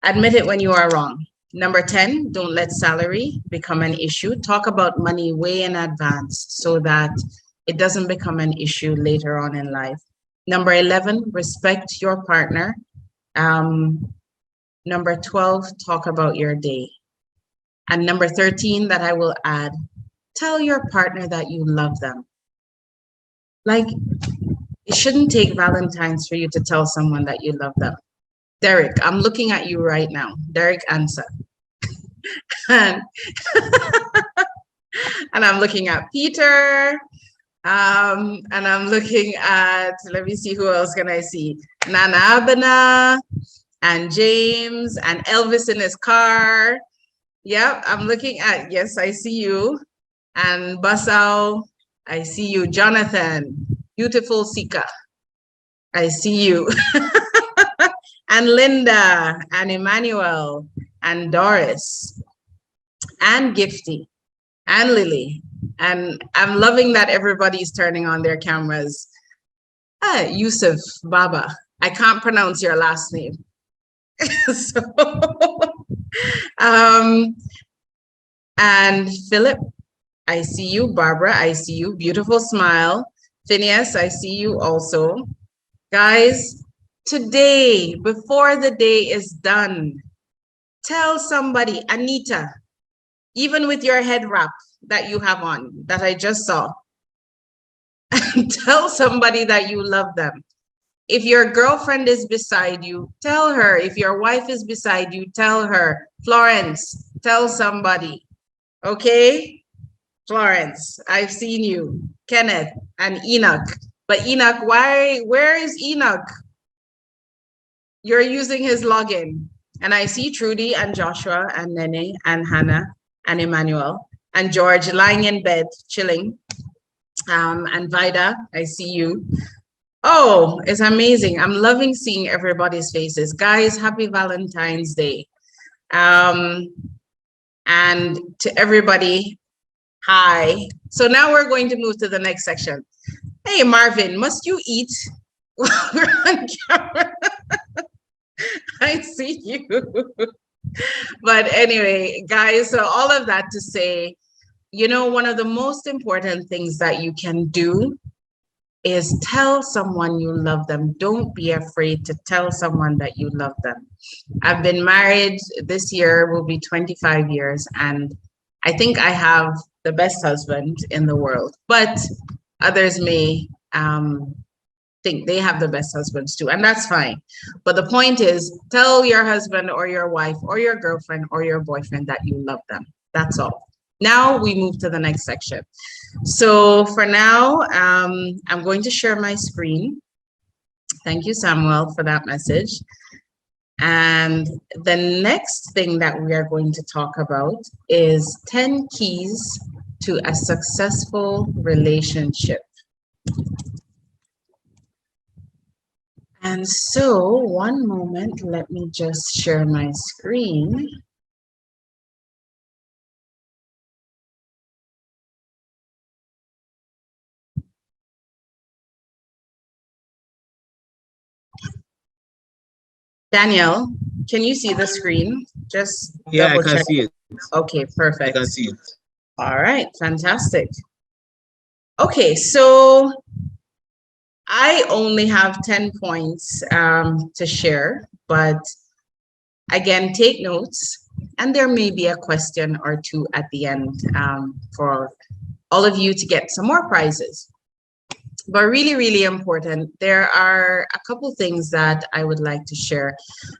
admit it when you are wrong. Number 10, don't let salary become an issue. Talk about money way in advance so that it doesn't become an issue later on in life. Number 11, respect your partner. Number 12, talk about your day. And number 13 that I will add, tell your partner that you love them. Like, it shouldn't take Valentine's for you to tell someone that you love them. Derek, I'm looking at you right now. Derek, answer. and I'm looking at Peter. And I'm looking at, let me see, who else can I see? Nana Abena and James and Elvis in his car. Yep, I'm looking at, yes, I see you. And Basau, I see you. Jonathan, beautiful Sika, I see you. And Linda and Emmanuel and Doris and Gifty and Lily. And I'm loving that everybody's turning on their cameras. Yusuf Baba, I can't pronounce your last name. So, and Philip, I see you. Barbara, I see you. Beautiful smile. Phineas, I see you also. Guys, today, before the day is done, tell somebody, Anita, even with your head wrap that you have on, that I just saw, tell somebody that you love them. If your girlfriend is beside you, tell her. If your wife is beside you, tell her. Florence, tell somebody. Okay? Florence, I've seen you. Kenneth and Enoch. But Enoch, where is Enoch? You're using his login. And I see Trudy and Joshua and Nene and Hannah and Emmanuel and George lying in bed, chilling. And Vida, I see you. Oh, it's amazing. I'm loving seeing everybody's faces. Guys, happy Valentine's Day. And to everybody, hi. So now we're going to move to the next section. Hey, Marvin, must you eat while we're on camera? I see you. But anyway, guys, so all of that to say, you know, one of the most important things that you can do is tell someone you love them. Don't be afraid to tell someone that you love them. I've been married, this year will be 25 years, and I think I have the best husband in the world, but others may think they have the best husbands too, and that's fine. But the point is, tell your husband or your wife or your girlfriend or your boyfriend that you love them. That's all. Now we move to the next section. So for now, I'm going to share my screen. Thank you, Samuel, for that message. And the next thing that we are going to talk about is 10 keys to a successful relationship. And so, one moment, let me just share my screen. Daniel, can you see the screen? Just Yeah, I double can check. see it. Okay, perfect. I can see it. All right, fantastic. Okay, so I only have 10 points to share, but again, take notes, and there may be a question or two at the end for all of you to get some more prizes. But really, really important, there are a couple things that I would like to share.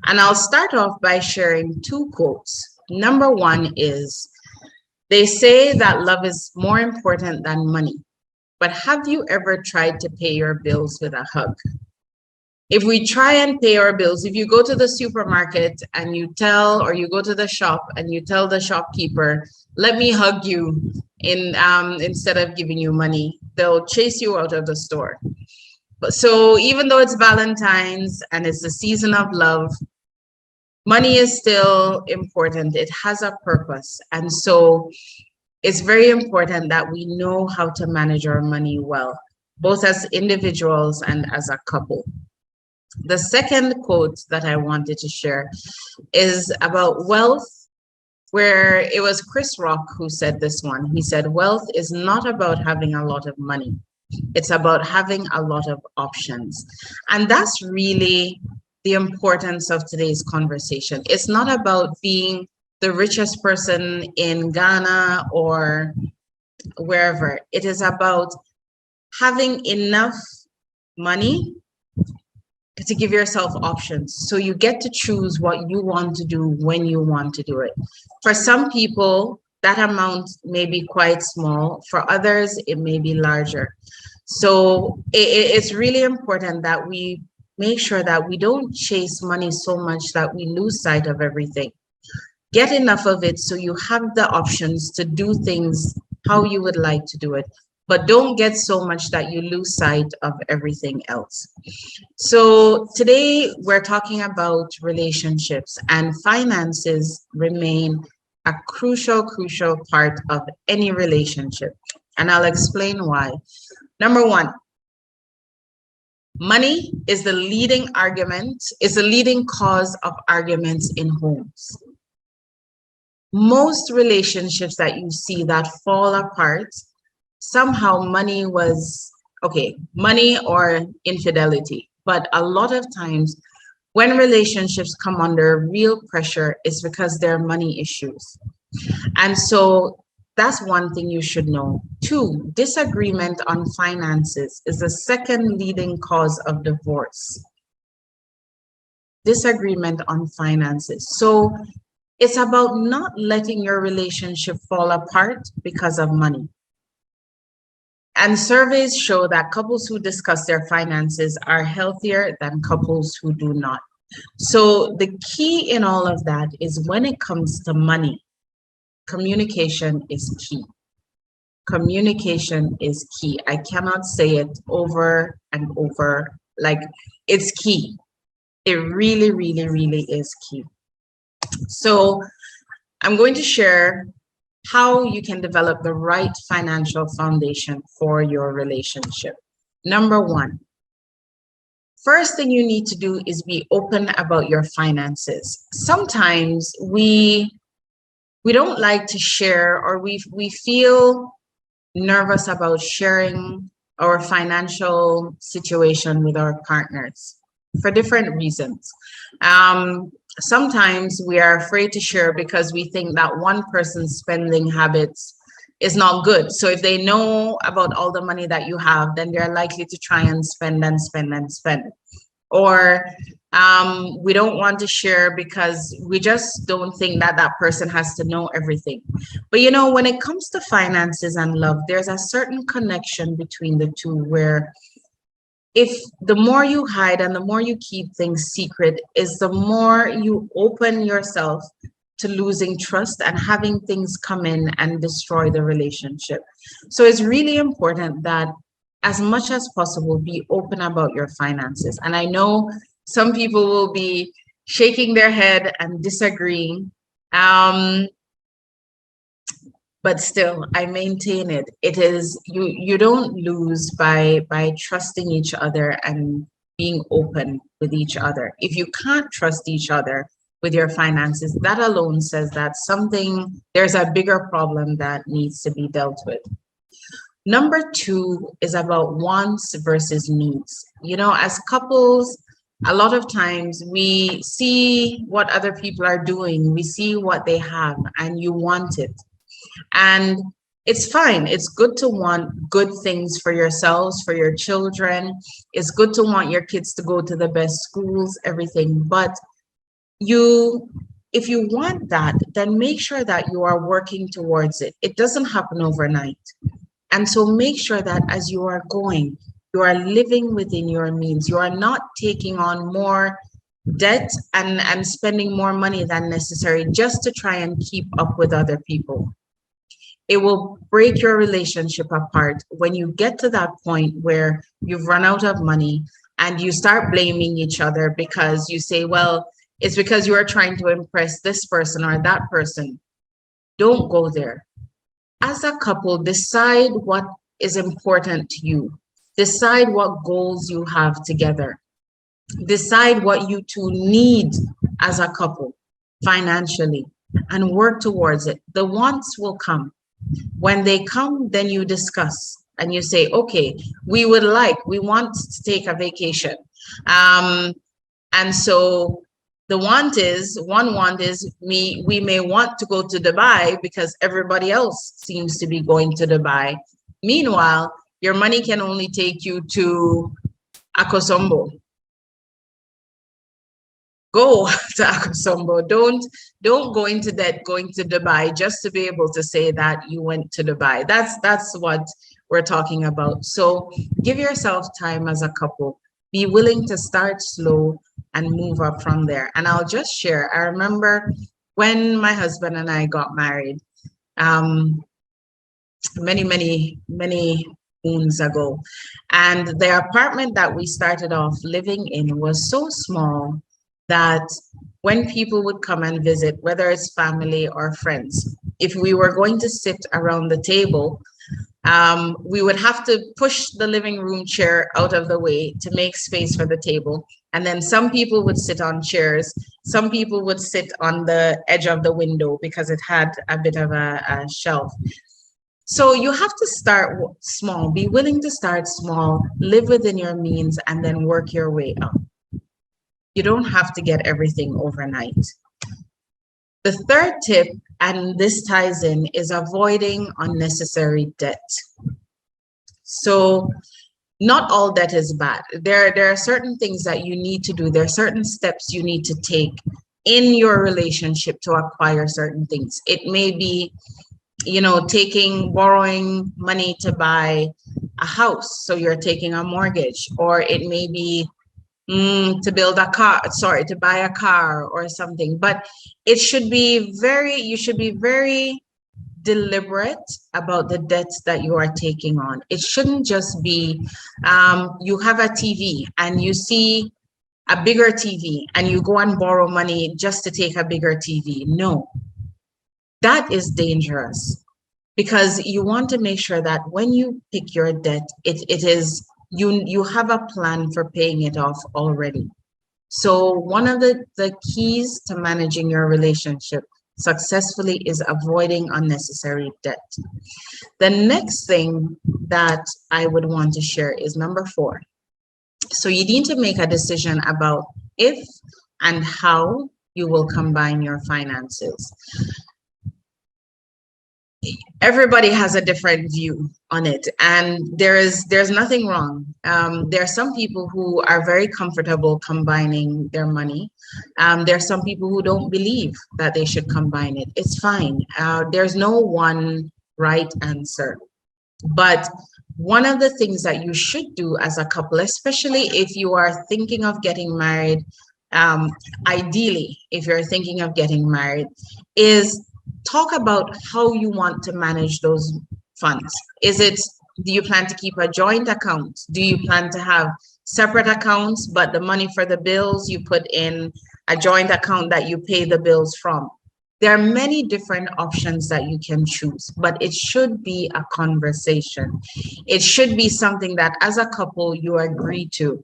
And I'll start off by sharing two quotes. Number one is, they say that love is more important than money. But have you ever tried to pay your bills with a hug? If we try and pay our bills, if you go to the supermarket and you tell, or you go to the shop and you tell the shopkeeper, let me hug you instead of giving you money, they'll chase you out of the store. So even though it's Valentine's and it's the season of love, money is still important. It has a purpose. And so it's very important that we know how to manage our money well, both as individuals and as a couple. The second quote that I wanted to share is about wealth, where it was Chris Rock who said this one. He said, wealth is not about having a lot of money. It's about having a lot of options. And that's really the importance of today's conversation. It's not about being the richest person in Ghana or wherever. It is about having enough money to give yourself options. So you get to choose what you want to do when you want to do it. For some people, that amount may be quite small. For others, it may be larger. So it's really important that we make sure that we don't chase money so much that we lose sight of everything. Get enough of it so you have the options to do things how you would like to do it, but don't get so much that you lose sight of everything else. So today we're talking about relationships, and finances remain a crucial part of any relationship. And I'll explain why. Number one, money is the leading cause of arguments in homes. Most relationships that you see that fall apart, somehow money or infidelity. But a lot of times when relationships come under real pressure, it's because there are money issues. And so that's one thing you should know. 2, disagreement on finances is the second leading cause of divorce. Disagreement on finances. So it's about not letting your relationship fall apart because of money. And surveys show that couples who discuss their finances are healthier than couples who do not. So the key in all of that is when it comes to money, communication is key. Communication is key. I cannot say it over and over. Like, it's key. It really, really, really is key. So I'm going to share how you can develop the right financial foundation for your relationship. Number 1, first thing you need to do is be open about your finances. Sometimes we don't like to share, or we feel nervous about sharing our financial situation with our partners for different reasons. Sometimes we are afraid to share because we think that one person's spending habits is not good. So if they know about all the money that you have, then they're likely to try and spend and spend and spend. Or we don't want to share because we just don't think that that person has to know everything. But you know, when it comes to finances and love, there's a certain connection between the two, where if the more you hide and the more you keep things secret, is the more you open yourself to losing trust and having things come in and destroy the relationship. So it's really important that as much as possible, be open about your finances. And I know some people will be shaking their head and disagreeing. But still, I maintain it. It is, you don't lose by trusting each other and being open with each other. If you can't trust each other with your finances, that alone says that there's a bigger problem that needs to be dealt with. Number 2 is about wants versus needs. You know, as couples, a lot of times we see what other people are doing, we see what they have, and you want it. And it's fine. It's good to want good things for yourselves, for your children. It's good to want your kids to go to the best schools, everything. But if you want that, then make sure that you are working towards it. It doesn't happen overnight. And so make sure that as you are going, you are living within your means. You are not taking on more debt and spending more money than necessary just to try and keep up with other people. It will break your relationship apart when you get to that point where you've run out of money and you start blaming each other because you say, well, it's because you are trying to impress this person or that person. Don't go there. As a couple, decide what is important to you. Decide what goals you have together. Decide what you two need as a couple financially and work towards it. The wants will come. When they come, then you discuss and you say, okay, we want to take a vacation. And so one want is we may want to go to Dubai because everybody else seems to be going to Dubai. Meanwhile, your money can only take you to Akosombo. Go to Akosombo. Don't go into debt going to Dubai just to be able to say that you went to Dubai. That's what we're talking about. So give yourself time as a couple. Be willing to start slow and move up from there. And I'll just share, I remember when my husband and I got married, many moons ago. And the apartment that we started off living in was so small that when people would come and visit, whether it's family or friends, if we were going to sit around the table, we would have to push the living room chair out of the way to make space for the table. And then some people would sit on chairs. Some people would sit on the edge of the window because it had a bit of a shelf. So you have to start small, be willing to start small, live within your means, and then work your way up. You don't have to get everything overnight. The third tip, and this ties in, is avoiding unnecessary debt. So not all debt is bad. There are certain things that you need to do. There are certain steps you need to take in your relationship to acquire certain things. It may be, borrowing money to buy a house, so you're taking a mortgage, or it may be to buy a car or something. But you should be very deliberate about the debts that you are taking on. It shouldn't just be you have a TV and you see a bigger TV and you go and borrow money just to take a bigger TV. No, that is dangerous, because you want to make sure that when you pick your debt, it is you have a plan for paying it off already. So one of the keys to managing your relationship successfully is avoiding unnecessary debt. The next thing that I would want to share is number 4. So you need to make a decision about if and how you will combine your finances. Everybody has a different view on it, and there's nothing wrong. There are some people who are very comfortable combining their money. There are some people who don't believe that they should combine it. It's fine. There's no one right answer. But one of the things that you should do as a couple, especially if you are thinking of getting married, ideally, if you're thinking of getting married, is talk about how you want to manage those funds. Do you plan to keep a joint account? Do you plan to have separate accounts, but the money for the bills you put in a joint account that you pay the bills from? There are many different options that you can choose, but it should be a conversation. It should be something that as a couple you agree to,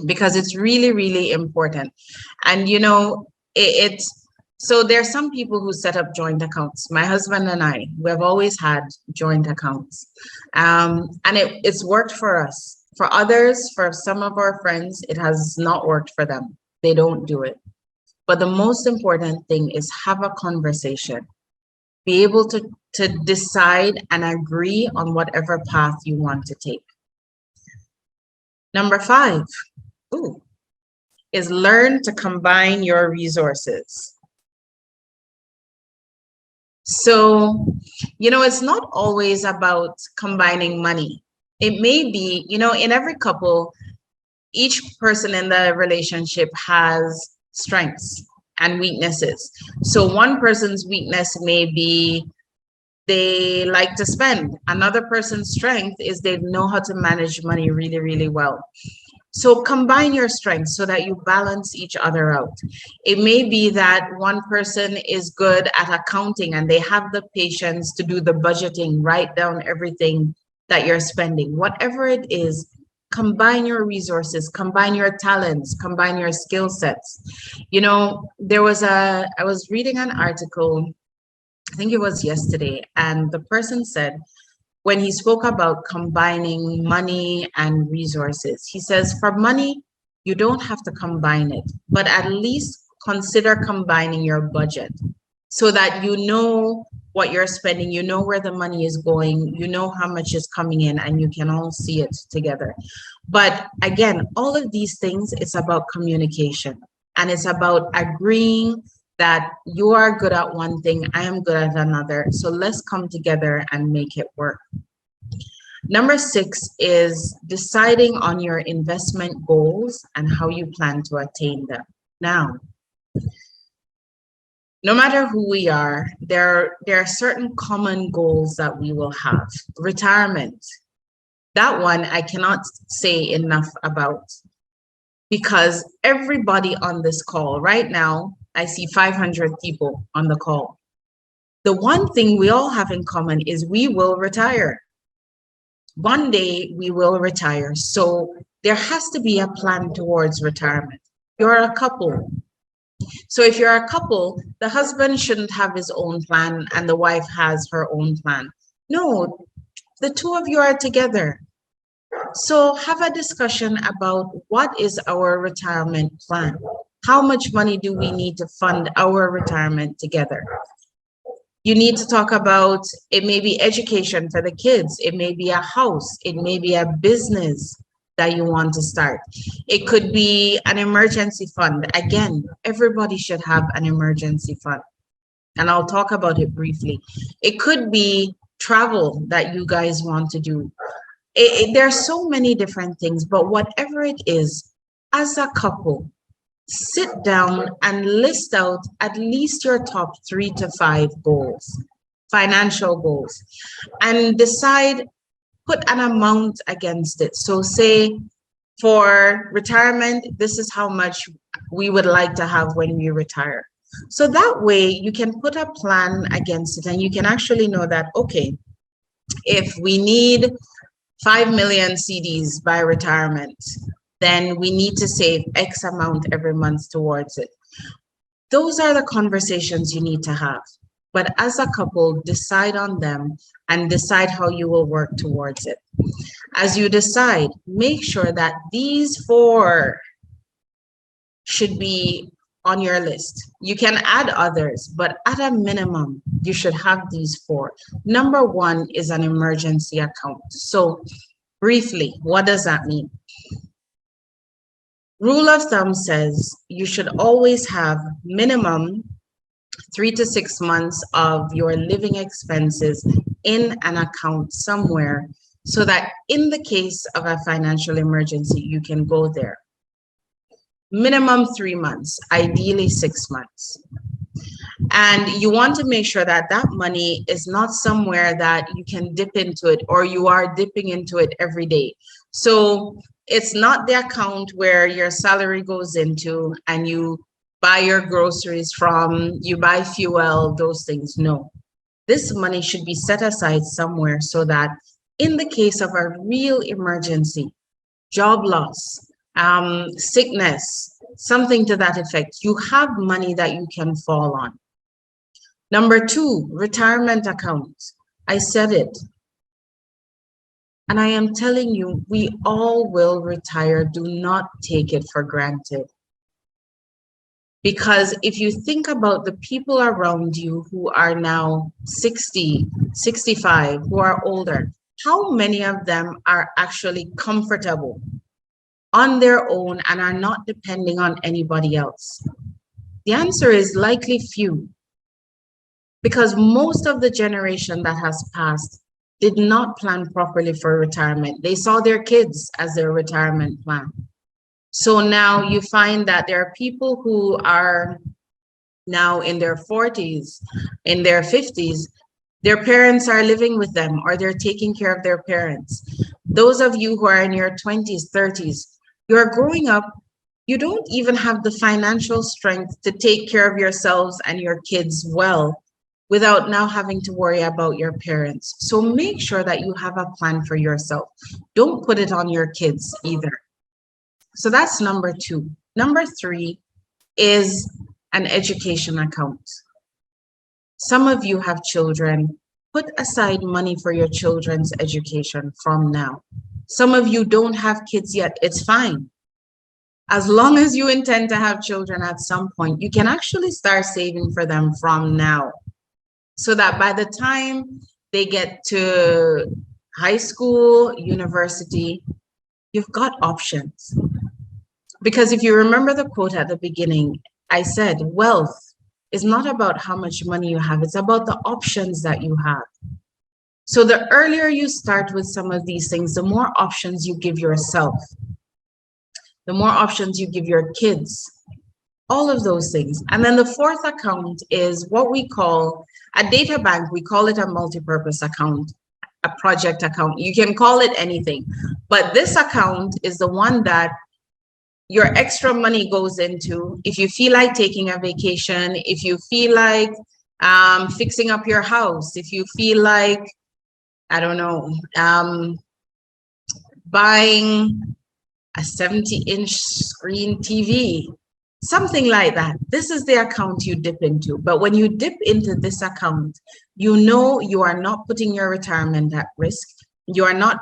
because it's really, really important. And so there are some people who set up joint accounts. My husband and I, we have always had joint accounts. And it's worked for us. For others, for some of our friends, it has not worked for them. They don't do it. But the most important thing is have a conversation. Be able to decide and agree on whatever path you want to take. Number 5, is learn to combine your resources. So, it's not always about combining money. It may be, in every couple, each person in the relationship has strengths and weaknesses. So one person's weakness may be they like to spend. Another person's strength is they know how to manage money really, really well. So combine your strengths so that you balance each other out. It may be that one person is good at accounting and they have the patience to do the budgeting, write down everything that you're spending. Whatever it is, combine your resources, combine your talents, combine your skill sets. You know, I was reading an article, I think it was yesterday, and the person said, when he spoke about combining money and resources, he says, for money, you don't have to combine it, but at least consider combining your budget so that you know what you're spending, you know where the money is going, you know how much is coming in, and you can all see it together. But again, all of these things, it's about communication, and it's about agreeing that you are good at one thing, I am good at another. So let's come together and make it work. Number 6 is deciding on your investment goals and how you plan to attain them. Now, no matter who we are, there are certain common goals that we will have. Retirement, that one I cannot say enough about, because everybody on this call right now, I see 500 people on the call. The one thing we all have in common is we will retire. One day we will retire. So there has to be a plan towards retirement. You're a couple. So if you're a couple, the husband shouldn't have his own plan and the wife has her own plan. No, the two of you are together. So have a discussion about what is our retirement plan? How much money do we need to fund our retirement together? You need to talk about, it may be education for the kids, it may be a house, it may be a business that you want to start. It could be an emergency fund. Again, everybody should have an emergency fund, and I'll talk about it briefly. It could be travel that you guys want to do. There are so many different things, but whatever it is, as a couple, sit down and list out at least your top 3 to 5 goals, financial goals, and decide, put an amount against it. So say for retirement, this is how much we would like to have when we retire. So that way you can put a plan against it and you can actually know that, okay, if we need 5 million CDs by retirement, then we need to save X amount every month towards it. Those are the conversations you need to have. But as a couple, decide on them and decide how you will work towards it. As you decide, make sure that these 4 should be on your list. You can add others, but at a minimum, you should have these 4. Number 1 is an emergency account. So briefly, what does that mean? Rule of thumb says you should always have minimum 3 to 6 months of your living expenses in an account somewhere, so that in the case of a financial emergency, you can go there. Minimum 3 months, ideally 6 months. And you want to make sure that that money is not somewhere that you can dip into it or you are dipping into it every day. So it's not the account where your salary goes into and you buy your groceries from, you buy fuel, those things. No, this money should be set aside somewhere so that in the case of a real emergency, job loss, sickness, something to that effect, you have money that you can fall on. Number 2, retirement accounts. I said it. And I am telling you, we all will retire. Do not take it for granted. Because if you think about the people around you who are now 60, 65, who are older, how many of them are actually comfortable on their own and are not depending on anybody else? The answer is likely few. Because most of the generation that has passed did not plan properly for retirement. They saw their kids as their retirement plan. So now you find that there are people who are now in their 40s, in their 50s, Their parents are living with them or they're taking care of their parents. Those of you who are in your 20s, 30s, you're growing up, you don't even have the financial strength to take care of yourselves and your kids well without now having to worry about your parents. So make sure that you have a plan for yourself. Don't put it on your kids either. So that's number 2. Number 3 is an education account. Some of you have children. Put aside money for your children's education from now. Some of you don't have kids yet. It's fine. As long as you intend to have children at some point, you can actually start saving for them from now, so that by the time they get to high school, university, you've got options. Because if you remember the quote at the beginning, I said, wealth is not about how much money you have, it's about the options that you have. So the earlier you start with some of these things, the more options you give yourself, the more options you give your kids, all of those things. And then the 4th account is what we call, at Databank, we call it a multi-purpose account, a project account. You can call it anything, but this account is the one that your extra money goes into if you feel like taking a vacation, if you feel like fixing up your house, if you feel like, I don't know, buying a 70-inch screen TV, something like that. This is the account you dip into. But when you dip into this account, you know you are not putting your retirement at risk. You are not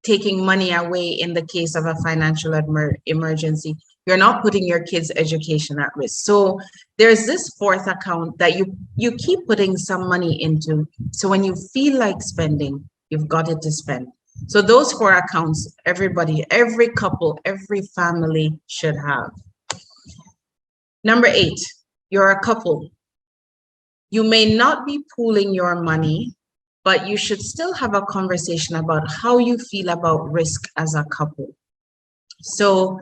taking money away in the case of a financial emergency. You're not putting your kids' education at risk. So there's this 4th account that you keep putting some money into. So when you feel like spending, you've got it to spend. So those 4 accounts, everybody, every couple, every family should have. Number 8, you're a couple. You may not be pooling your money, but you should still have a conversation about how you feel about risk as a couple. So,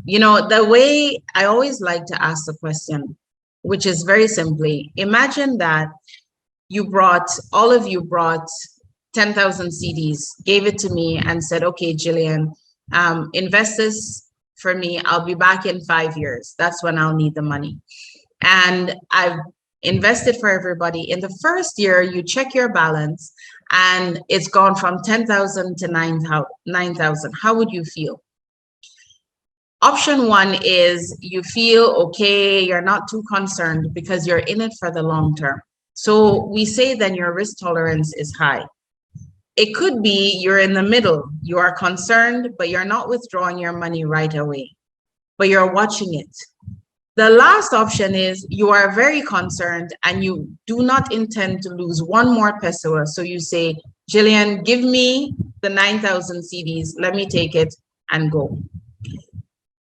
you know, the way I always like to ask the question, which is very simply, imagine that all of you brought 10,000 CDs, gave it to me and said, okay, Gillian, invest this for me. I'll be back in 5 years. That's when I'll need the money. And I've invested for everybody. In the first year, you check your balance and it's gone from 10,000 to 9,000. How would you feel? Option 1 is you feel okay, you're not too concerned because you're in it for the long term. So we say then your risk tolerance is high. It could be you're in the middle. You are concerned, but you're not withdrawing your money right away, but you're watching it. The last option is you are very concerned and you do not intend to lose one more peso. So you say, Gillian, give me the 9,000 CDs. Let me take it and go.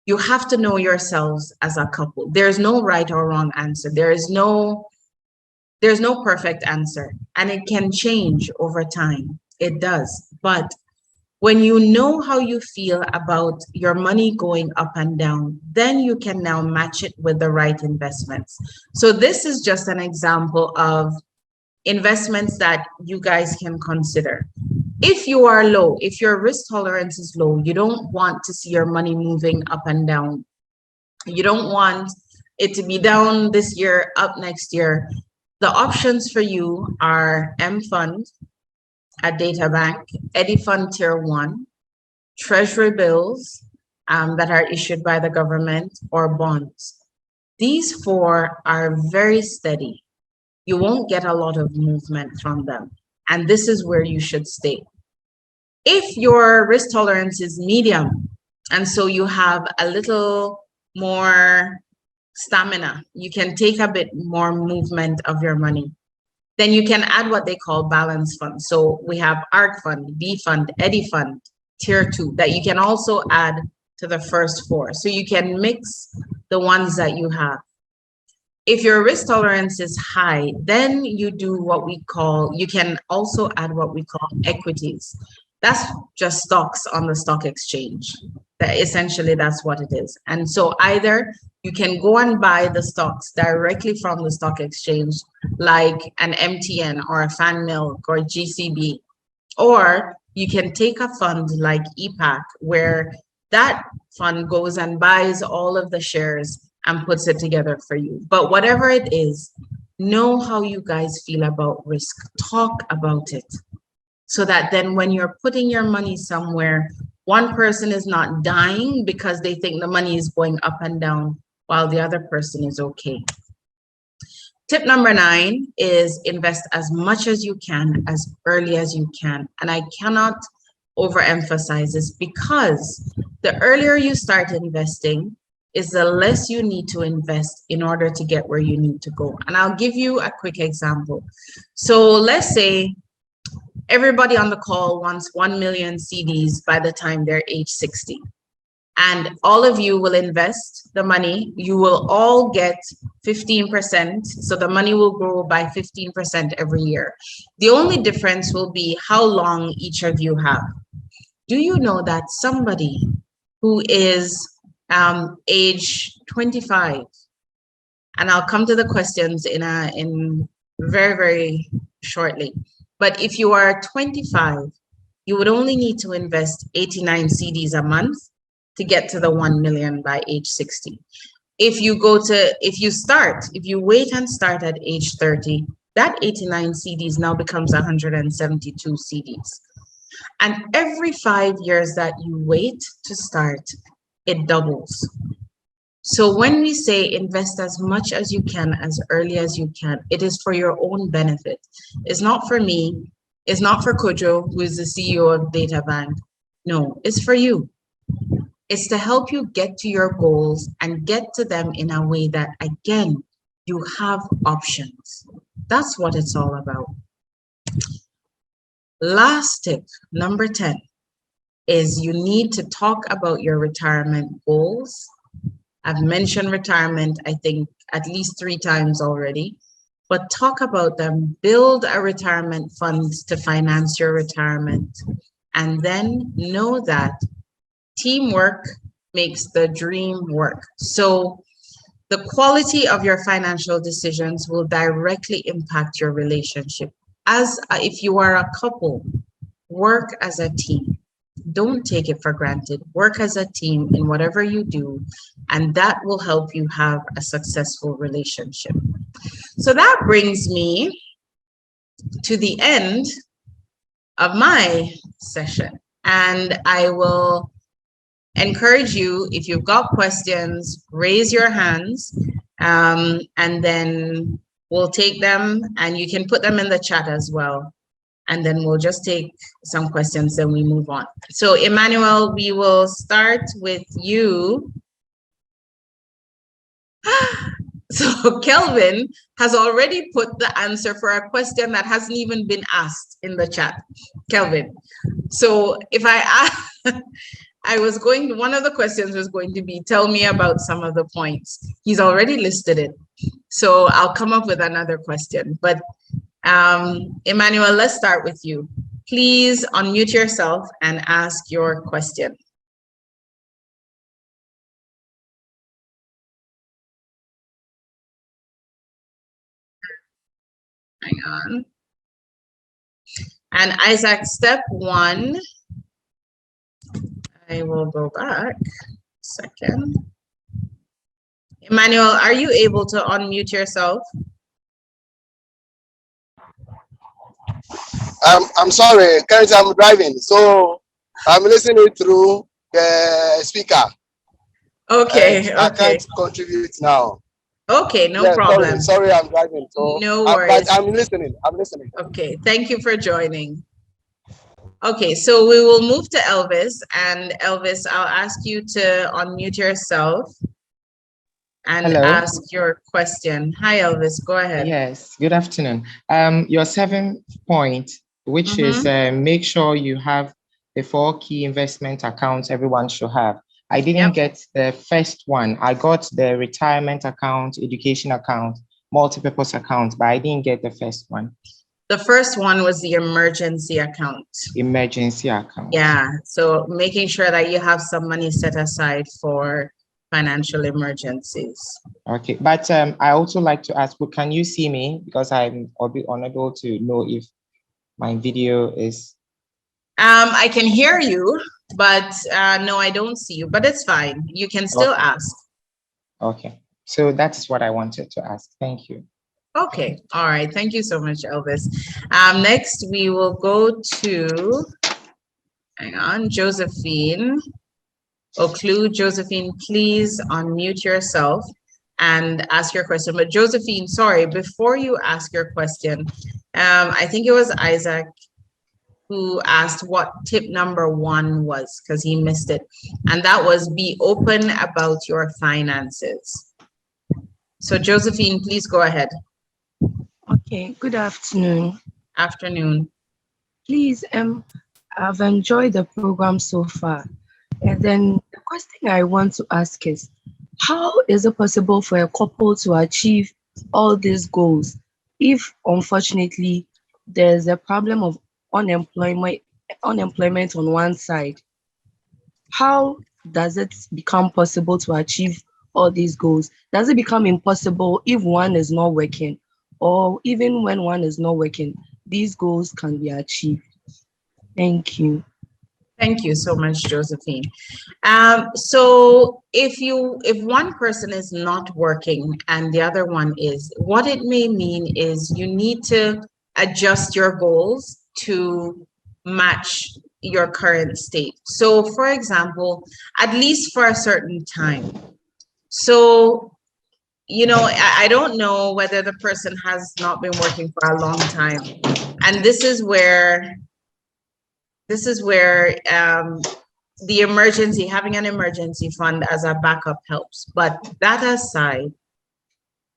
You have to know yourselves as a couple. There's no right or wrong answer. There's no perfect answer, and it can change over time. It does. But when you know how you feel about your money going up and down, then you can now match it with the right investments. So this is just an example of investments that you guys can consider. If you are low, if your risk tolerance is low, you don't want to see your money moving up and down. You don't want it to be down this year, up next year. The options for you are M Fund at Databank, Eddy Fund Tier 1, Treasury bills that are issued by the government, or bonds. These 4 are very steady. You won't get a lot of movement from them. And this is where you should stay. If your risk tolerance is medium, and so you have a little more stamina, you can take a bit more movement of your money, then you can add what they call balance funds. So we have ARC Fund, B Fund, Eddy Fund, Tier 2, that you can also add to the first 4. So you can mix the ones that you have. If your risk tolerance is high, then you do what we call, you can also add what we call equities. That's just stocks on the stock exchange. Essentially, that's what it is. And so either You can go and buy the stocks directly from the stock exchange, like an MTN or a Fan Milk or GCB. Or you can take a fund like EPAC, where that fund goes and buys all of the shares and puts it together for you. But whatever it is, know how you guys feel about risk. Talk about it. So that then when you're putting your money somewhere, one person is not dying because they think the money is going up and down while the other person is okay. Tip number 9 is invest as much as you can, as early as you can. And I cannot overemphasize this, because the earlier you start investing is the less you need to invest in order to get where you need to go. And I'll give you a quick example. So let's say everybody on the call wants 1 million CDs by the time they're age 60. And all of you will invest the money. You will all get 15%. So the money will grow by 15% every year. The only difference will be how long each of you have. Do you know that somebody who is age 25, and I'll come to the questions in very, very shortly. But if you are 25, you would only need to invest 89 CDs a month to get to the 1 million by age 60. If you wait and start at age 30, that 89 CDs now becomes 172 CDs. And every 5 years that you wait to start, it doubles. So when we say invest as much as you can, as early as you can, it is for your own benefit. It's not for me. It's not for Kojo, who is the CEO of Databank. No, it's for you. It's to help you get to your goals and get to them in a way that, again, you have options. That's what it's all about. Last tip, number 10, is you need to talk about your retirement goals. I've mentioned retirement, I think, at least 3 times already, but talk about them. Build a retirement fund to finance your retirement. And then know that teamwork makes the dream work. So the quality of your financial decisions will directly impact your relationship. If you are a couple, work as a team. Don't take it for granted. Work as a team in whatever you do, and that will help you have a successful relationship. So that brings me to the end of my session, and I will encourage you, if you've got questions, raise your hands, and then we'll take them, and you can put them in the chat as well. And then we'll just take some questions, then we move on. So Emmanuel, we will start with you. So Kelvin has already put the answer for a question that hasn't even been asked in the chat. Kelvin, so if I ask, one of the questions was going to be, tell me about some of the points. He's already listed it. So I'll come up with another question. But Emmanuel, let's start with you. Please unmute yourself and ask your question. Hang on. And Isaac, step 1. I will go back a second. Emmanuel, are you able to unmute yourself? I'm sorry, currently I'm driving, so I'm listening through the speaker. Okay, I can't contribute now. Okay, no problem. Sorry, I'm driving. So no worries. But I'm listening. Okay, thank you for joining. Okay, so we will move to Elvis, and Elvis, I'll ask you to unmute yourself and ask your question. Hi, Elvis, go ahead. Yes, good afternoon. Your 7th point, which is make sure you have the 4 key investment accounts everyone should have. I didn't get the first one. I got the retirement account, education account, multi-purpose account, but I didn't get the first one. The first one was the emergency account. Emergency account. Yeah, so making sure that you have some money set aside for financial emergencies. Okay, but I also like to ask, can you see me? Because I'm unable to know if my video is. I can hear you, but no, I don't see you, but it's fine. You can still ask. Okay, so that's what I wanted to ask. Thank you. Okay, all right. Thank you so much, Elvis. Next, we will go to, hang on, Josephine. Oclu, Josephine, please unmute yourself and ask your question. But Josephine, sorry, before you ask your question, I think it was Isaac who asked what tip number 1 was, because he missed it. And that was be open about your finances. So Josephine, please go ahead. Okay, good afternoon. Afternoon. Please, I've enjoyed the program so far. And then the question I want to ask is, how is it possible for a couple to achieve all these goals if, unfortunately, there's a problem of unemployment on one side? How does it become possible to achieve all these goals? Does it become impossible if one is not working? Or even when one is not working, these goals can be achieved? Thank you. Thank you so much, Josephine. So if one person is not working and the other one is, what it may mean is you need to adjust your goals to match your current state. So for example, at least for a certain time. So, you know, I don't know whether the person has not been working for a long time. And this is where having an emergency fund as a backup helps. But that aside,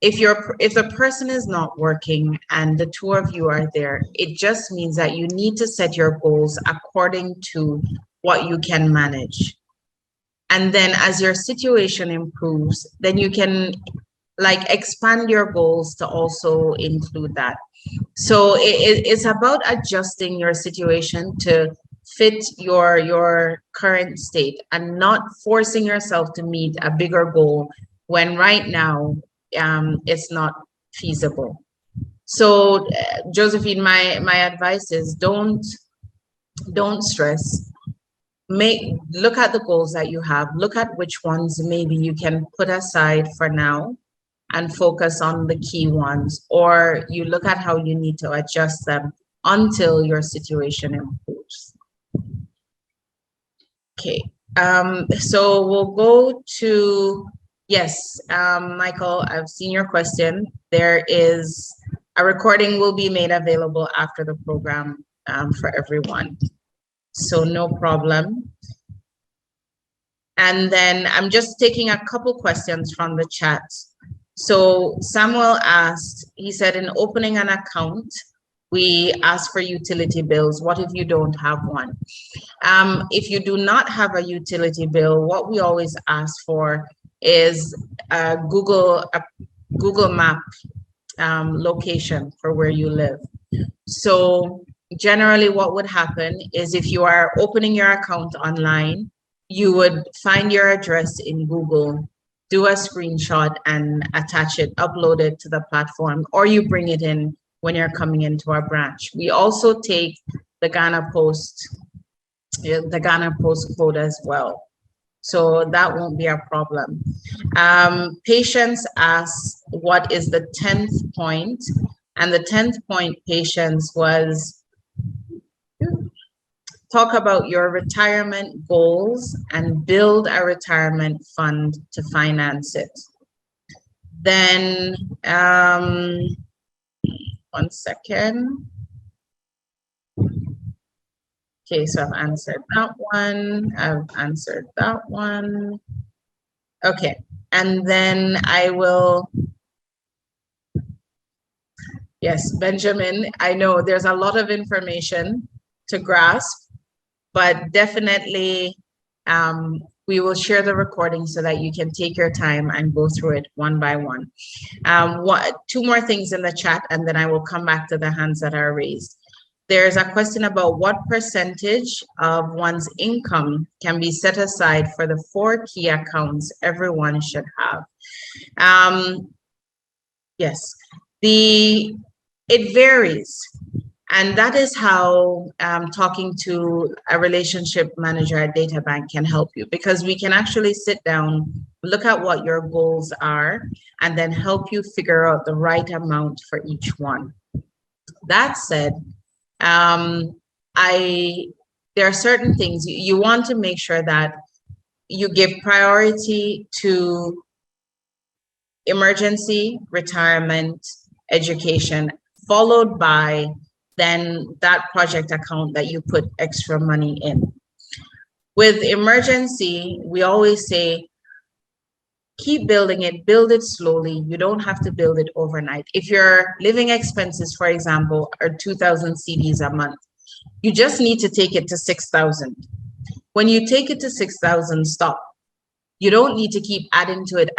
if the person is not working and the two of you are there, it just means that you need to set your goals according to what you can manage. And then as your situation improves, then you can like expand your goals to also include that. So it's about adjusting your situation to fit your current state and not forcing yourself to meet a bigger goal when right now it's not feasible. So Josephine, my advice is don't stress. Look at the goals that you have, look at which ones maybe you can put aside for now and focus on the key ones, or you look at how you need to adjust them until your situation improves. Okay, so we'll go to, yes, Michael, I've seen your question. There is a recording will be made available after the program for everyone. So no problem. And then I'm just taking a couple questions from the chat. So Samuel asked, he said, in opening an account, we ask for utility bills. What if you don't have one? If you do not have a utility bill, what we always ask for is a Google Map location for where you live. So generally what would happen is if you are opening your account online, you would find your address in Google, do a screenshot and attach it, upload it to the platform, or you bring it in when you're coming into our branch. We also take the Ghana Post code as well. So that won't be a problem. Patience asks, what is the 10th point? And the 10th point, Patience, was talk about your retirement goals and build a retirement fund to finance it. Then, one second. Okay, so I've answered that one. I've answered that one. Okay, and then I will, yes, Benjamin, I know there's a lot of information to grasp, but definitely we will share the recording so that you can take your time and go through it one by one. Two more things in the chat, and then I will come back to the hands that are raised. there's a question about what percentage of one's income can be set aside for the 4 key accounts everyone should have. Yes, it varies. And that is how talking to a relationship manager at DataBank can help you, because we can actually sit down, look at what your goals are, and then help you figure out the right amount for each one. That said, there are certain things you want to make sure that you give priority to: emergency, retirement, education, followed by then that project account that you put extra money in. With emergency, we always say, keep building it, build it slowly. You don't have to build it overnight. If your living expenses, for example, are 2,000 CDs a month, you just need to take it to 6,000. When you take it to 6,000, stop. You don't need to keep adding to it,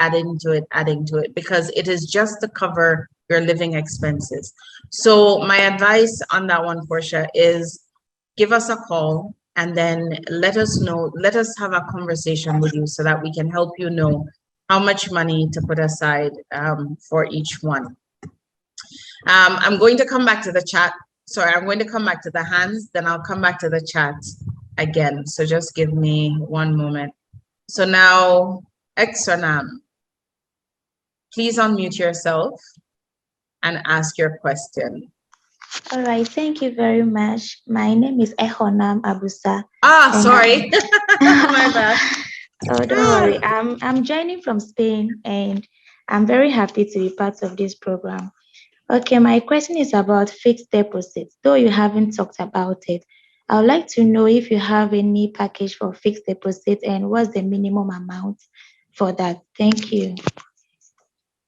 because it is just to cover your living expenses. So my advice on that one, Portia, is give us a call and then let us know, let us have a conversation with you so that we can help you know how much money to put aside for each one. I'm going to come back to the chat. Sorry, I'm going to come back to the hands, then I'll come back to the chat again. So just give me one moment. So now, Exonam, please unmute yourself and ask your question. All right, thank you very much. My name is Ehonam Abusa. Sorry. My bad. Oh, don't worry. I'm joining from Spain, and I'm very happy to be part of this program. Okay, my question is about fixed deposits. Though you haven't talked about it, I would like to know if you have any package for fixed deposit and what's the minimum amount for that. Thank you.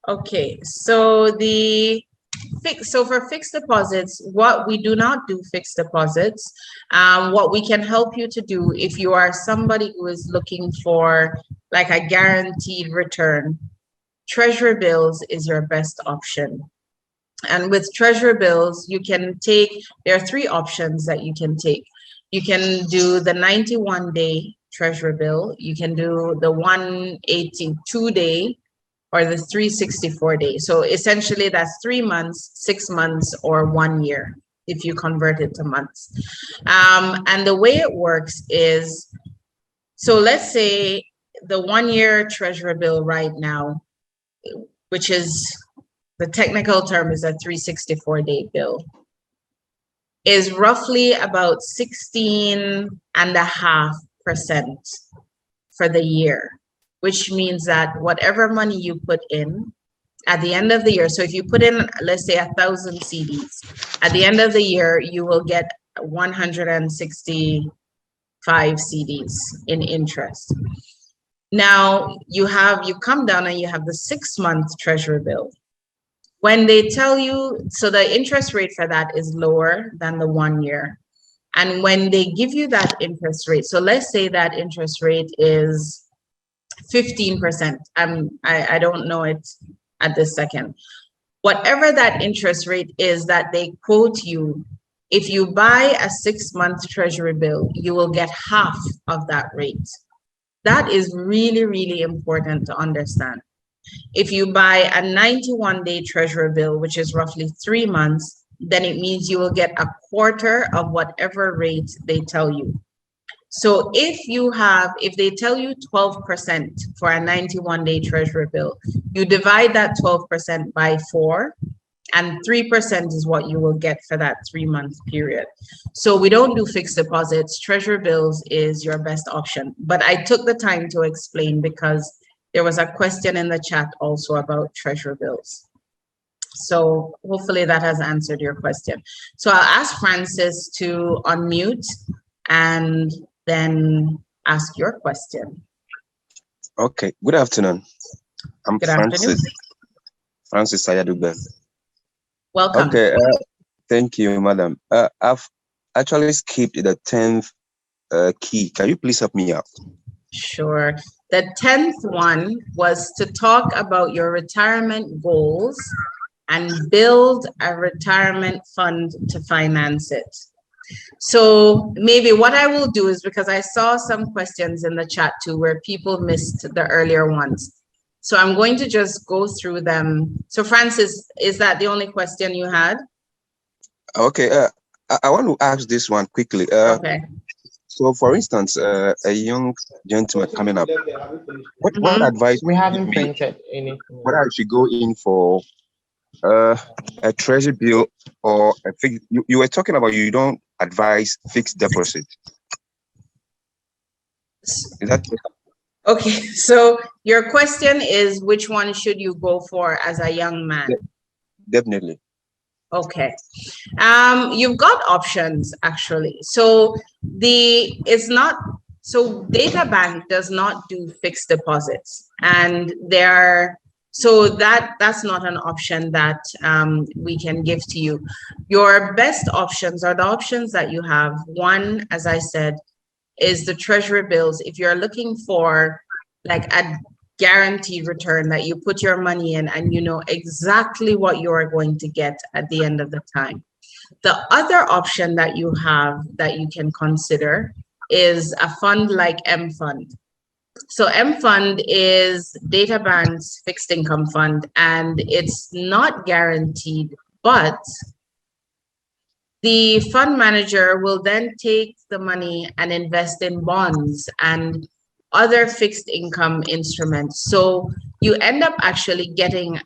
Okay, so for fixed deposits, what we do not do fixed deposits. What we can help you to do, if you are somebody who is looking for like a guaranteed return, treasury bills is your best option. And with treasury bills, you can take, there are 3 options that you can take. You can do the 91-day treasury bill, you can do the 182-day, or the 364-day. So essentially that's 3 months, 6 months, or 1 year if you convert it to months. And the way it works is, so let's say the 1-year treasury bill right now, which is, the technical term is a 364-day bill, is roughly about 16.5% for the year, which means that whatever money you put in at the end of the year, so if you put in, let's say 1,000 CDs, at the end of the year, you will get 165 CDs in interest. Now you come down and you have the 6-month treasury bill. When they tell you, so the interest rate for that is lower than the 1 year. And when they give you that interest rate, so let's say that interest rate is 15%. I don't know it at this second. Whatever that interest rate is that they quote you, if you buy a 6-month treasury bill, you will get half of that rate. That is really, really important to understand. If you buy a 91-day treasury bill, which is roughly 3 months, then it means you will get a quarter of whatever rate they tell you. So if they tell you 12% for a 91-day treasury bill, you divide that 12% by 4, and 3% is what you will get for that 3-month period. So we don't do fixed deposits. Treasury bills is your best option. But I took the time to explain because there was a question in the chat also about treasury bills. So hopefully that has answered your question. So I'll ask Francis to unmute and then ask your question. Okay, good afternoon. I'm Good Francis. afternoon. Francis Ayadube. Welcome. Okay, thank you, madam. I've actually skipped the 10th key. Can you please help me out? Sure. The 10th one was to talk about your retirement goals and build a retirement fund to finance it. So maybe what I will do is, because I saw some questions in the chat too where people missed the earlier ones. So I'm going to just go through them. So Francis, is that the only question you had? Okay, I want to ask this one quickly. Okay. So for instance, a young gentleman coming up, what advice We haven't would you give me printed anything. whether I should go in for a treasury bill or a fixed? You were talking about you don't advise fixed deposit. Is that okay? So your question is, which one should you go for as a young man? definitely? Okay. You've got options actually. So Databank does not do fixed deposits, and that's not an option that we can give to you. Your best options are the options that you have. One, as I said, is the treasury bills. If you're looking for like a guaranteed return that you put your money in and you know exactly what you are going to get at the end of the time. The other option that you have that you can consider is a fund like M Fund. So M Fund is Databank's fixed income fund, and it's not guaranteed, but the fund manager will then take the money and invest in bonds and other fixed income instruments. So you end up actually getting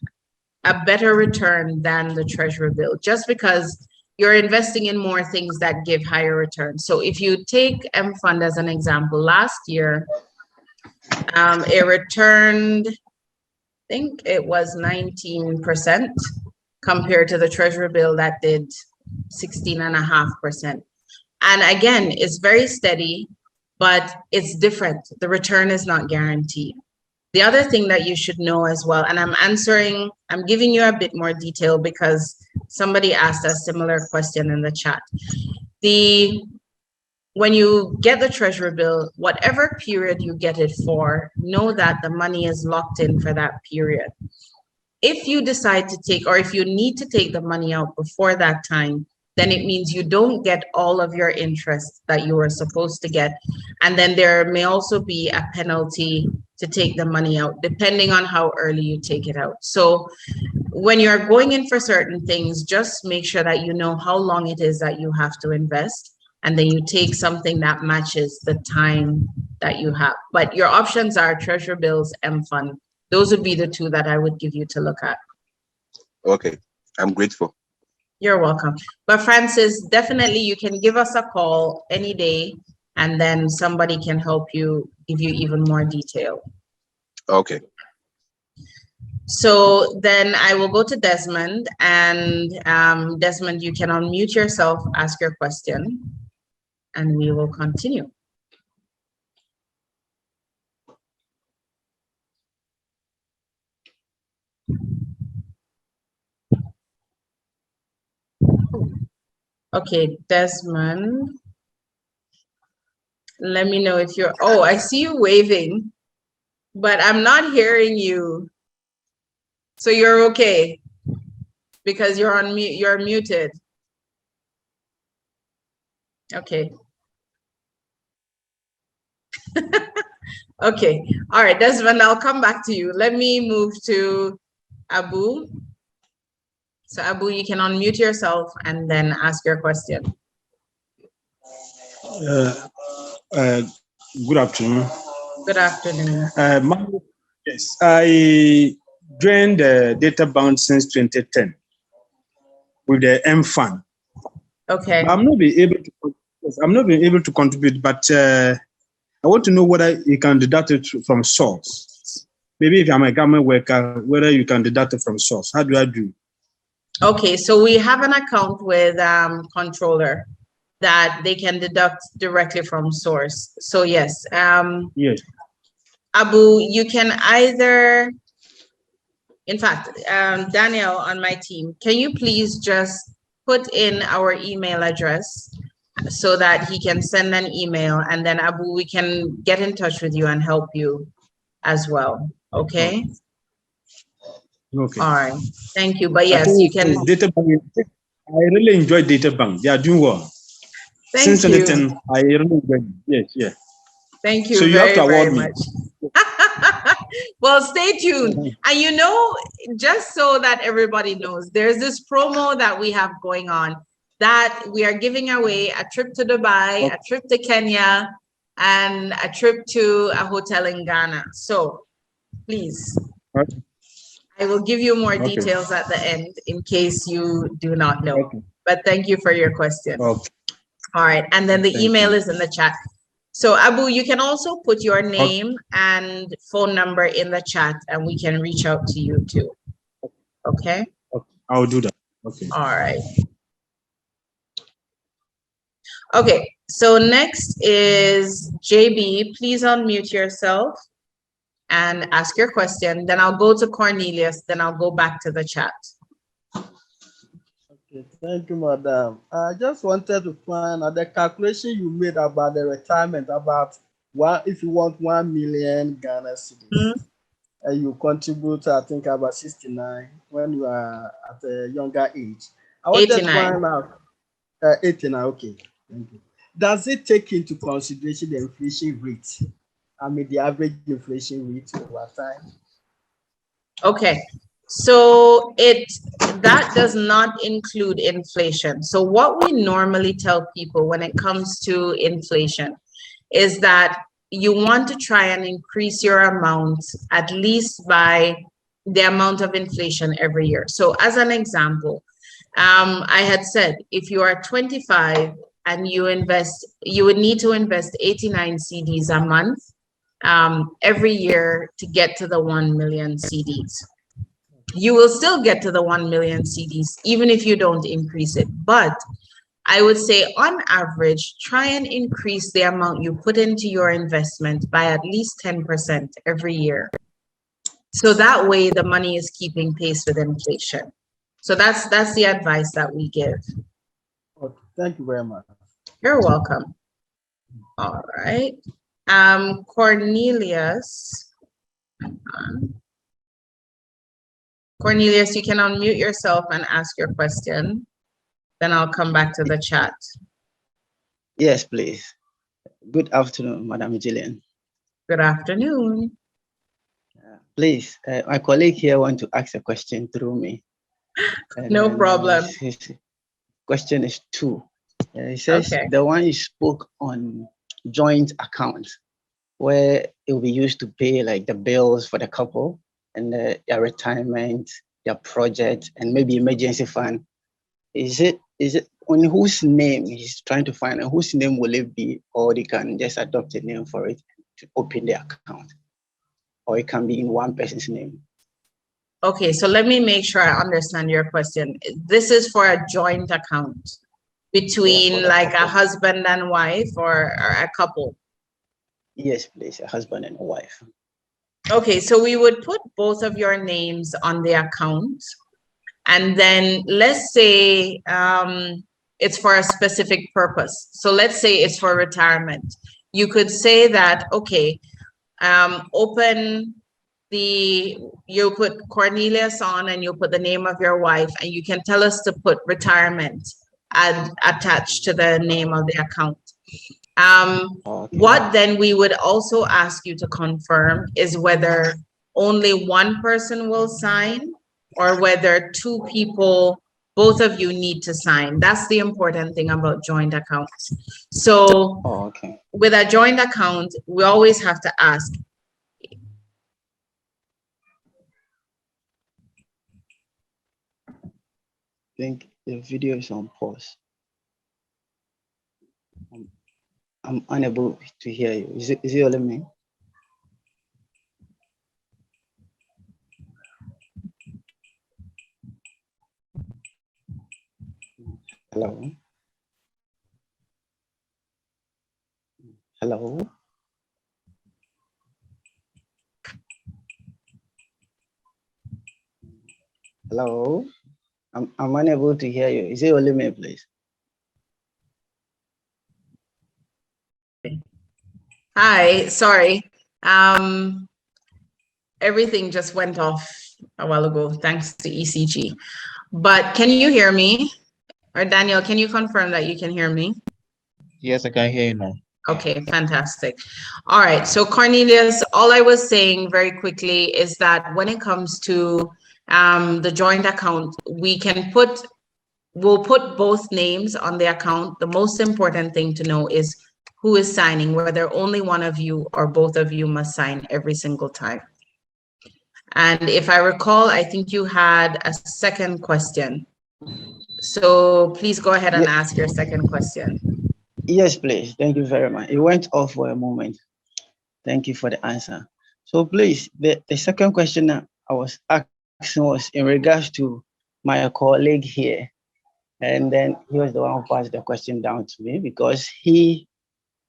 a better return than the treasury bill, just because you're investing in more things that give higher returns. So if you take M Fund as an example, last year, it returned, I think it was 19% compared to the treasury bill that did 16.5%. And again, it's very steady, but it's different. The return is not guaranteed. The other thing that you should know as well, and I'm giving you a bit more detail because somebody asked a similar question in the chat. When you get the treasury bill, whatever period you get it for, know that the money is locked in for that period. If you decide to take, or if you need to take the money out before that time, then it means you don't get all of your interest that you were supposed to get. And then there may also be a penalty to take the money out, depending on how early you take it out. So when you're going in for certain things, just make sure that you know how long it is that you have to invest, and then you take something that matches the time that you have. But your options are treasury bills, M Fund. Those would be the two that I would give you to look at. Okay, I'm grateful. You're welcome. But Francis, definitely you can give us a call any day, and then somebody can help you, give you even more detail. Okay. So then I will go to Desmond, and Desmond, you can unmute yourself, ask your question, and we will continue. Okay, Desmond, let me know if you're, oh, I see you waving, but I'm not hearing you. So you're okay because you're on mute, you're muted. Okay. Okay, all right, Desmond, I'll come back to you. Let me move to Abu. So Abu, you can unmute yourself and then ask your question. Good afternoon. Good afternoon. Yes, I joined the Databank since 2010 with the M Fund. Okay. I'm not being able to contribute, but I want to know whether you can deduct it from source. Maybe if I'm a government worker, whether you can deduct it from source. How do I do? Okay, so we have an account with controller that they can deduct directly from source. So yes. Yes. Abu, you can either, in fact, Daniel on my team, can you please just put in our email address so that he can send an email, and then Abu, we can get in touch with you and help you as well. Okay? Okay. All right. Thank you. But yes, you can. Databank, I really enjoy Databank. They are doing well. Since you. anything, I remember. Yes, yeah. Thank you So you have to very award me. much. Well, stay tuned. And you know, just so that everybody knows, there's this promo that we have going on that we are giving away a trip to Dubai, a trip to Kenya, and a trip to a hotel in Ghana. So please, I will give you more details at the end in case you do not know. But thank you for your question. All right. And then the email is in the chat. So Abu, you can also put your name and phone number in the chat and we can reach out to you too. Okay? I'll do that. Okay. All right. Okay, so next is JB. Please unmute yourself and ask your question. Then I'll go to Cornelius, then I'll go back to the chat. Okay, thank you, madam. I just wanted to find out the calculation you made about the retirement, about if you want 1 million Ghana cedis, and you contribute, I think, about 69 when you are at a younger age. I wanted 89. to find out 89. Okay, thank you. Does it take into consideration the inflation rate? I mean, the average inflation rate over time? Okay, so that does not include inflation. So what we normally tell people when it comes to inflation is that you want to try and increase your amount at least by the amount of inflation every year. So as an example, I had said, if you are 25 and you would need to invest 89 CDs a month every year to get to the 1 million CDs. You will still get to the 1 million CDs, even if you don't increase it. But I would say on average, try and increase the amount you put into your investment by at least 10% every year. So that way the money is keeping pace with inflation. So that's the advice that we give. Okay, thank you very much. You're welcome. All right. Cornelius. Cornelius, you can unmute yourself and ask your question. Then I'll come back to the chat. Yes, please. Good afternoon, Madam Gillian. Good afternoon. Please, my colleague here wants to ask a question through me. No problem. His question is 2. He says the one you spoke on joint accounts, where it will be used to pay like the bills for the couple and their retirement, their project, and maybe emergency fund. Is it on whose name he's trying to find, and whose name will it be, or they can just adopt a name for it to open the account, or it can be in one person's name? Okay, so let me make sure I understand your question. This is for a joint account between like a husband and wife or a couple? Yes, please, a husband and a wife. Okay, so we would put both of your names on the account. And then let's say it's for a specific purpose. So let's say it's for retirement. You could say that, okay, you put Cornelius on and you put the name of your wife, and you can tell us to put retirement attached to the name of the account. What then we would also ask you to confirm is whether only one person will sign or whether 2 people, both of you need to sign. That's the important thing about joint accounts. So with a joint account, we always have to ask, I think the video is on pause. I'm unable to hear you. Is it only me? Hello? Hello? Hello? I'm unable to hear you. Is it only me, please? hi, sorry. Everything just went off a while ago, thanks to ECG. But can you hear me? Or Daniel, can you confirm that you can hear me? Yes, I can hear you now. Okay, fantastic. All right, so Cornelius, all I was saying very quickly is that when it comes to the joint account, we'll put both names on the account. The most important thing to know is who is signing, whether only one of you or both of you must sign every single time. And if I recall, I think you had a second question. So please go ahead and ask your second question. Yes, please. Thank you very much. It went off for a moment. Thank you for the answer. So please, the second question I was asking was in regards to my colleague here. And then he was the one who passed the question down to me because he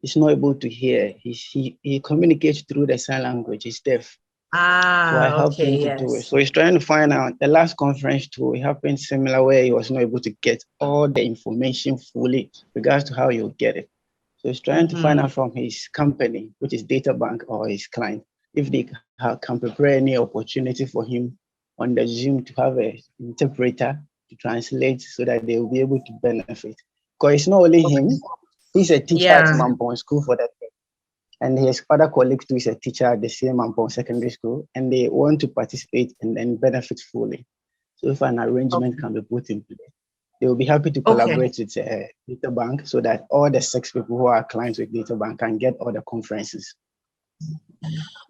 is not able to hear. He communicates through the sign language. He's deaf. So I helped him to do it. So he's trying to find out. The last conference too, it happened similar where he was not able to get all the information fully regards to how you get it. So he's trying to find out from his company, which is Databank, or his client, if they can prepare any opportunity for him on the Zoom to have an interpreter to translate so that they will be able to benefit. Because it's not only him, he's a teacher at Mampong School for that. And his other colleagues too is a teacher at the same Mampong Secondary School, and they want to participate and then benefit fully. So if an arrangement can be put in place, they will be happy to collaborate with Databank so that all the 6 people who are clients with Databank can get all the conferences.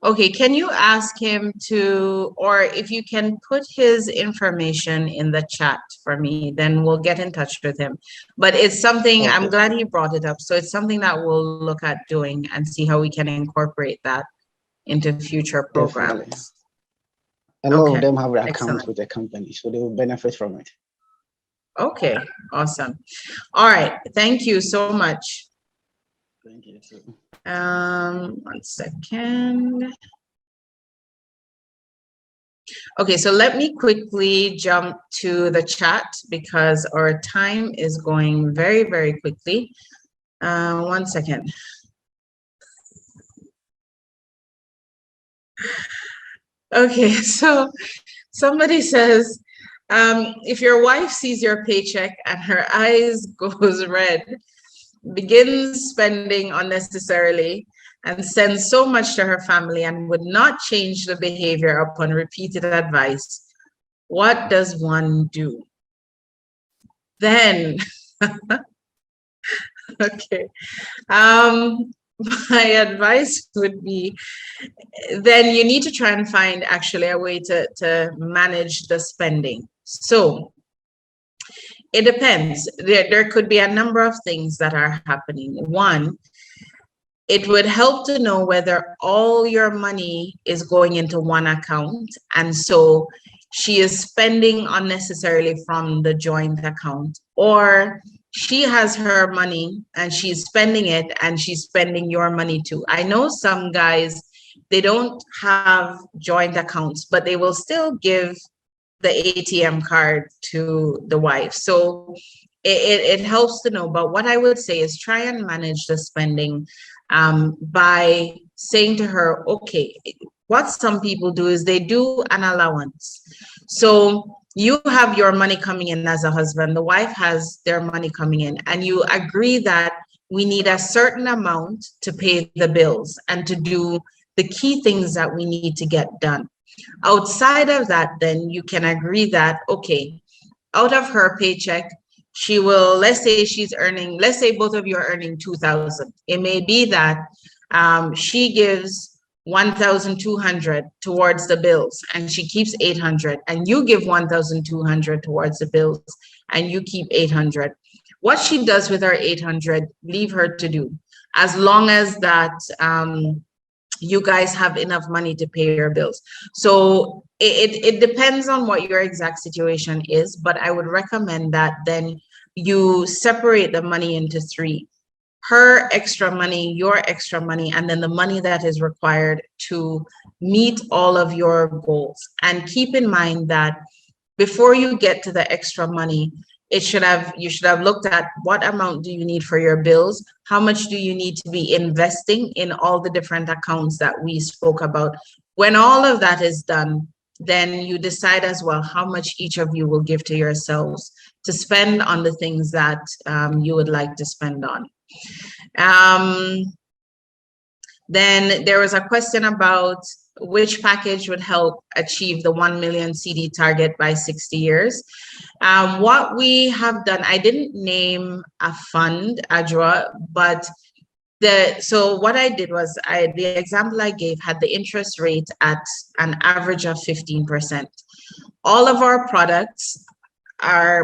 Okay, can you ask him to, or if you can put his information in the chat for me, then we'll get in touch with him. But it's something, I'm glad he brought it up. So it's something that we'll look at doing and see how we can incorporate that into future programs. Definitely. A lot of them have accounts with the company, so they will benefit from it. Okay, awesome. All right, thank you so much. Thank you too. 1 second. Okay, so let me quickly jump to the chat because our time is going very, very quickly. 1 second. Okay, so somebody says, if your wife sees your paycheck and her eyes goes red, begins spending unnecessarily, and sends so much to her family and would not change the behavior upon repeated advice, what does one do? Then, okay, my advice would be, then you need to try and find actually a way to manage the spending. So it depends. There could be a number of things that are happening. One, it would help to know whether all your money is going into one account. And so she is spending unnecessarily from the joint account, or she has her money and she's spending it and she's spending your money too. I know some guys, they don't have joint accounts, but they will still give the ATM card to the wife. So it helps to know. But what I would say is try and manage the spending by saying to her, okay, what some people do is they do an allowance. So you have your money coming in as a husband, the wife has their money coming in, and you agree that we need a certain amount to pay the bills and to do the key things that we need to get done. Outside of that, then you can agree that, okay, out of her paycheck, she will, let's say she's earning, let's say both of you are earning 2,000. It may be that she gives 1,200 towards the bills and she keeps 800, and you give 1,200 towards the bills and you keep 800. What she does with her 800, leave her to do, as long as that you guys have enough money to pay your bills. So it depends on what your exact situation is, but I would recommend that then you separate the money into 3. Her extra money, your extra money, and then the money that is required to meet all of your goals. And keep in mind that before you get to the extra money, you should have looked at what amount do you need for your bills, how much do you need to be investing in all the different accounts that we spoke about. When all of that is done, then you decide as well how much each of you will give to yourselves to spend on the things that you would like to spend on. Then there was a question about which package would help achieve the 1 million CD target by 60 years. What we have done, I didn't name a fund, Ajwa, but so what I did was the example I gave had the interest rate at an average of 15%. All of our products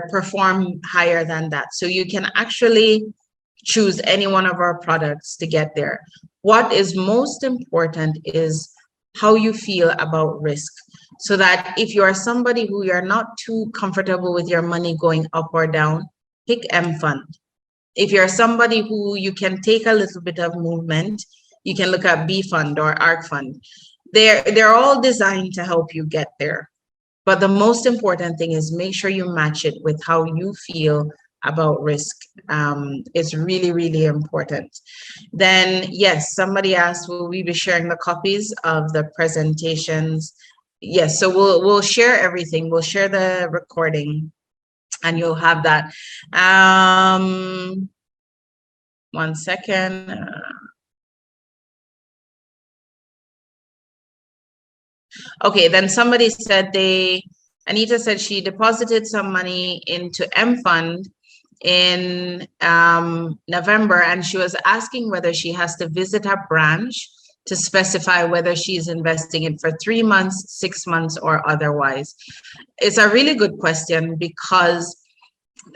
perform higher than that. So you can actually choose any one of our products to get there. What is most important is how you feel about risk. So that if you are somebody who you're not too comfortable with your money going up or down, pick M Fund. If you're somebody who you can take a little bit of movement, you can look at B Fund or ARC Fund. They're all designed to help you get there. But the most important thing is make sure you match it with how you feel about risk. It's really, really important. Then, yes, somebody asked, will we be sharing the copies of the presentations? Yes, so we'll share everything. We'll share the recording and you'll have that. 1 second. Okay, then somebody said Anita said she deposited some money into M Fund in November, and she was asking whether she has to visit her branch to specify whether she's investing it for 3 months, 6 months, or otherwise. It's a really good question because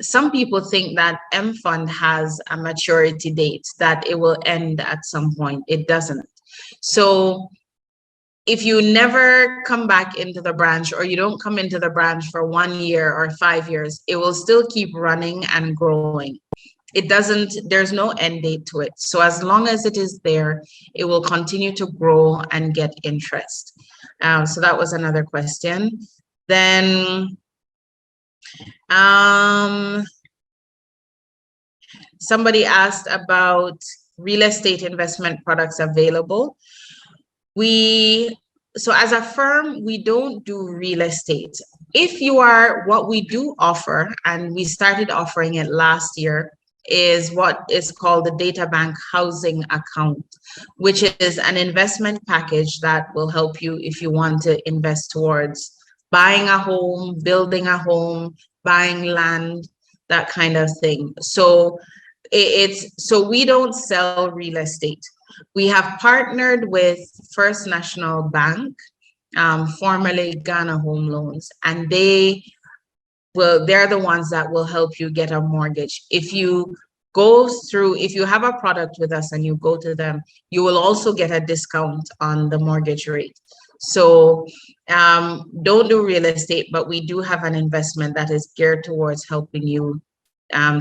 some people think that M Fund has a maturity date, that it will end at some point. It doesn't. So if you never come back into the branch or you don't come into the branch for 1 year or 5 years, it will still keep running and growing. It doesn't, there's no end date to it. So as long as it is there, it will continue to grow and get interest. So that was another question. Then somebody asked about real estate investment products available. So as a firm, we don't do real estate. If you are, what we do offer, and we started offering it last year, is what is called the Databank Housing Account, which is an investment package that will help you if you want to invest towards buying a home, building a home, buying land, that kind of thing. So so we don't sell real estate. We have partnered with First National Bank, formerly Ghana Home Loans, and they're the ones that will help you get a mortgage. If you have a product with us and you go to them, you will also get a discount on the mortgage rate. So don't do real estate, but we do have an investment that is geared towards helping you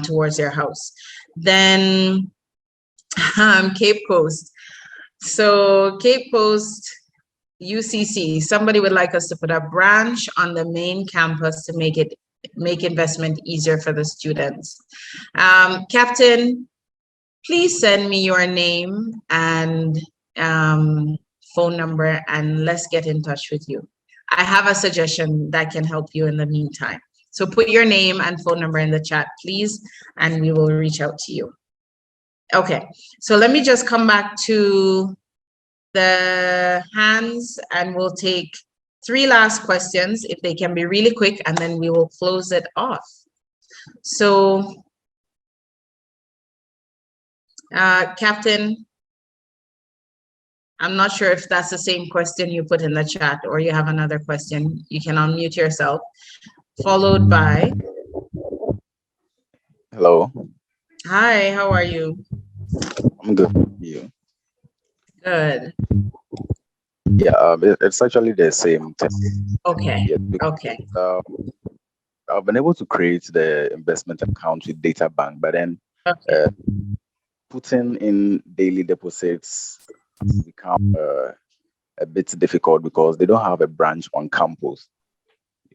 towards your house. Then Cape Coast. So Cape Coast, UCC, somebody would like us to put a branch on the main campus to make investment easier for the students. Captain, please send me your name and phone number and let's get in touch with you. I have a suggestion that can help you in the meantime. So put your name and phone number in the chat, please, and we will reach out to you. Okay, so let me just come back to the hands and we'll take 3 last questions if they can be really quick, and then we will close it off. So, Captain, I'm not sure if that's the same question you put in the chat or you have another question. You can unmute yourself, followed by. Hello. Hi, how are you? I'm good. How are you? Good. Yeah, it's actually the same thing. Okay. Yeah, because, okay. I've been able to create the investment account with Databank, but then putting in daily deposits has become a bit difficult because they don't have a branch on campus.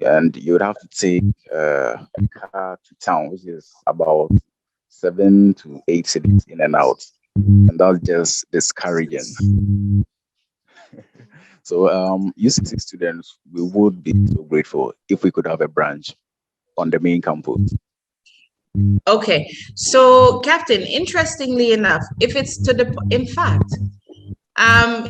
And you would have to take a car to town, which is about 7 to 8 cities in and out. And that's just discouraging. So UCC students, we would be so grateful if we could have a branch on the main campus. Okay, so Captain, interestingly enough, if it's to the, in fact,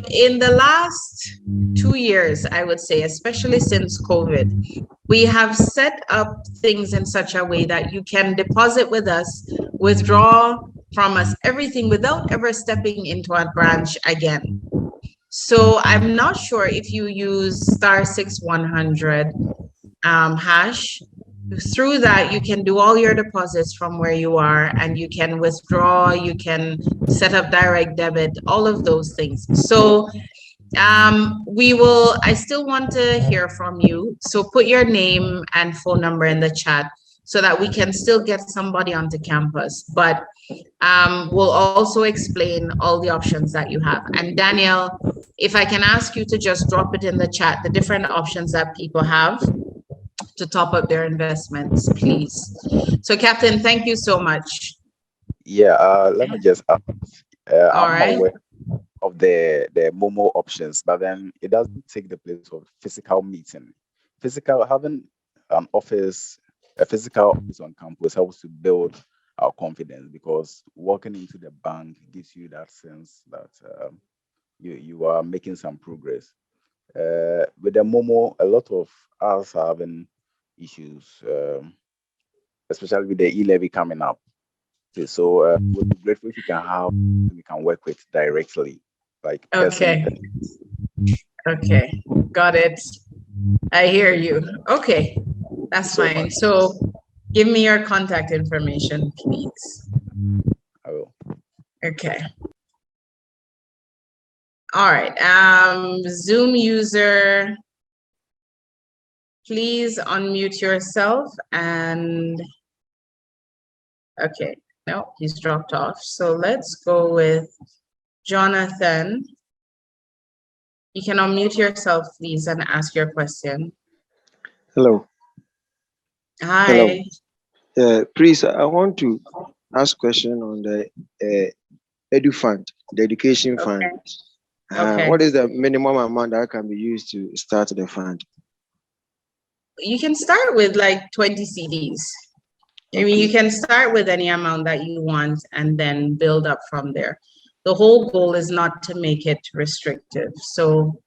in the last 2 years, I would say, especially since COVID, we have set up things in such a way that you can deposit with us, withdraw from us, everything without ever stepping into a branch again. So I'm not sure if you use *6100 hash. Through that, you can do all your deposits from where you are, and you can withdraw, you can set up direct debit, all of those things. So I still want to hear from you. So put your name and phone number in the chat so that we can still get somebody onto campus. But we'll also explain all the options that you have. And Danielle, if I can ask you to just drop it in the chat, the different options that people have to top up their investments, please. So Captain, thank you so much. Yeah, let me just ask. All I'm right. aware of the Momo options, but then it doesn't take the place of physical meeting. Having an office, a physical office on campus helps to build our confidence, because walking into the bank gives you that sense that you are making some progress. With the Momo, a lot of us are having issues, especially with the e-levy coming up. Okay, so we'll be grateful if you can have, we can work with directly, like Okay. Okay, got it. I hear you. Okay, that's fine. So give me your contact information, please. I will. Okay. All right. Zoom user, please unmute yourself and okay. No, he's dropped off. So let's go with Jonathan. You can unmute yourself, please, and ask your question. Hello. Hi. Hello. Please, I want to ask a question on the Edu Fund, the education fund. Okay. What is the minimum amount that can be used to start the fund? You can start with like 20 CDs. I mean, you can start with any amount that you want and then build up from there. The whole goal is not to make it restrictive. So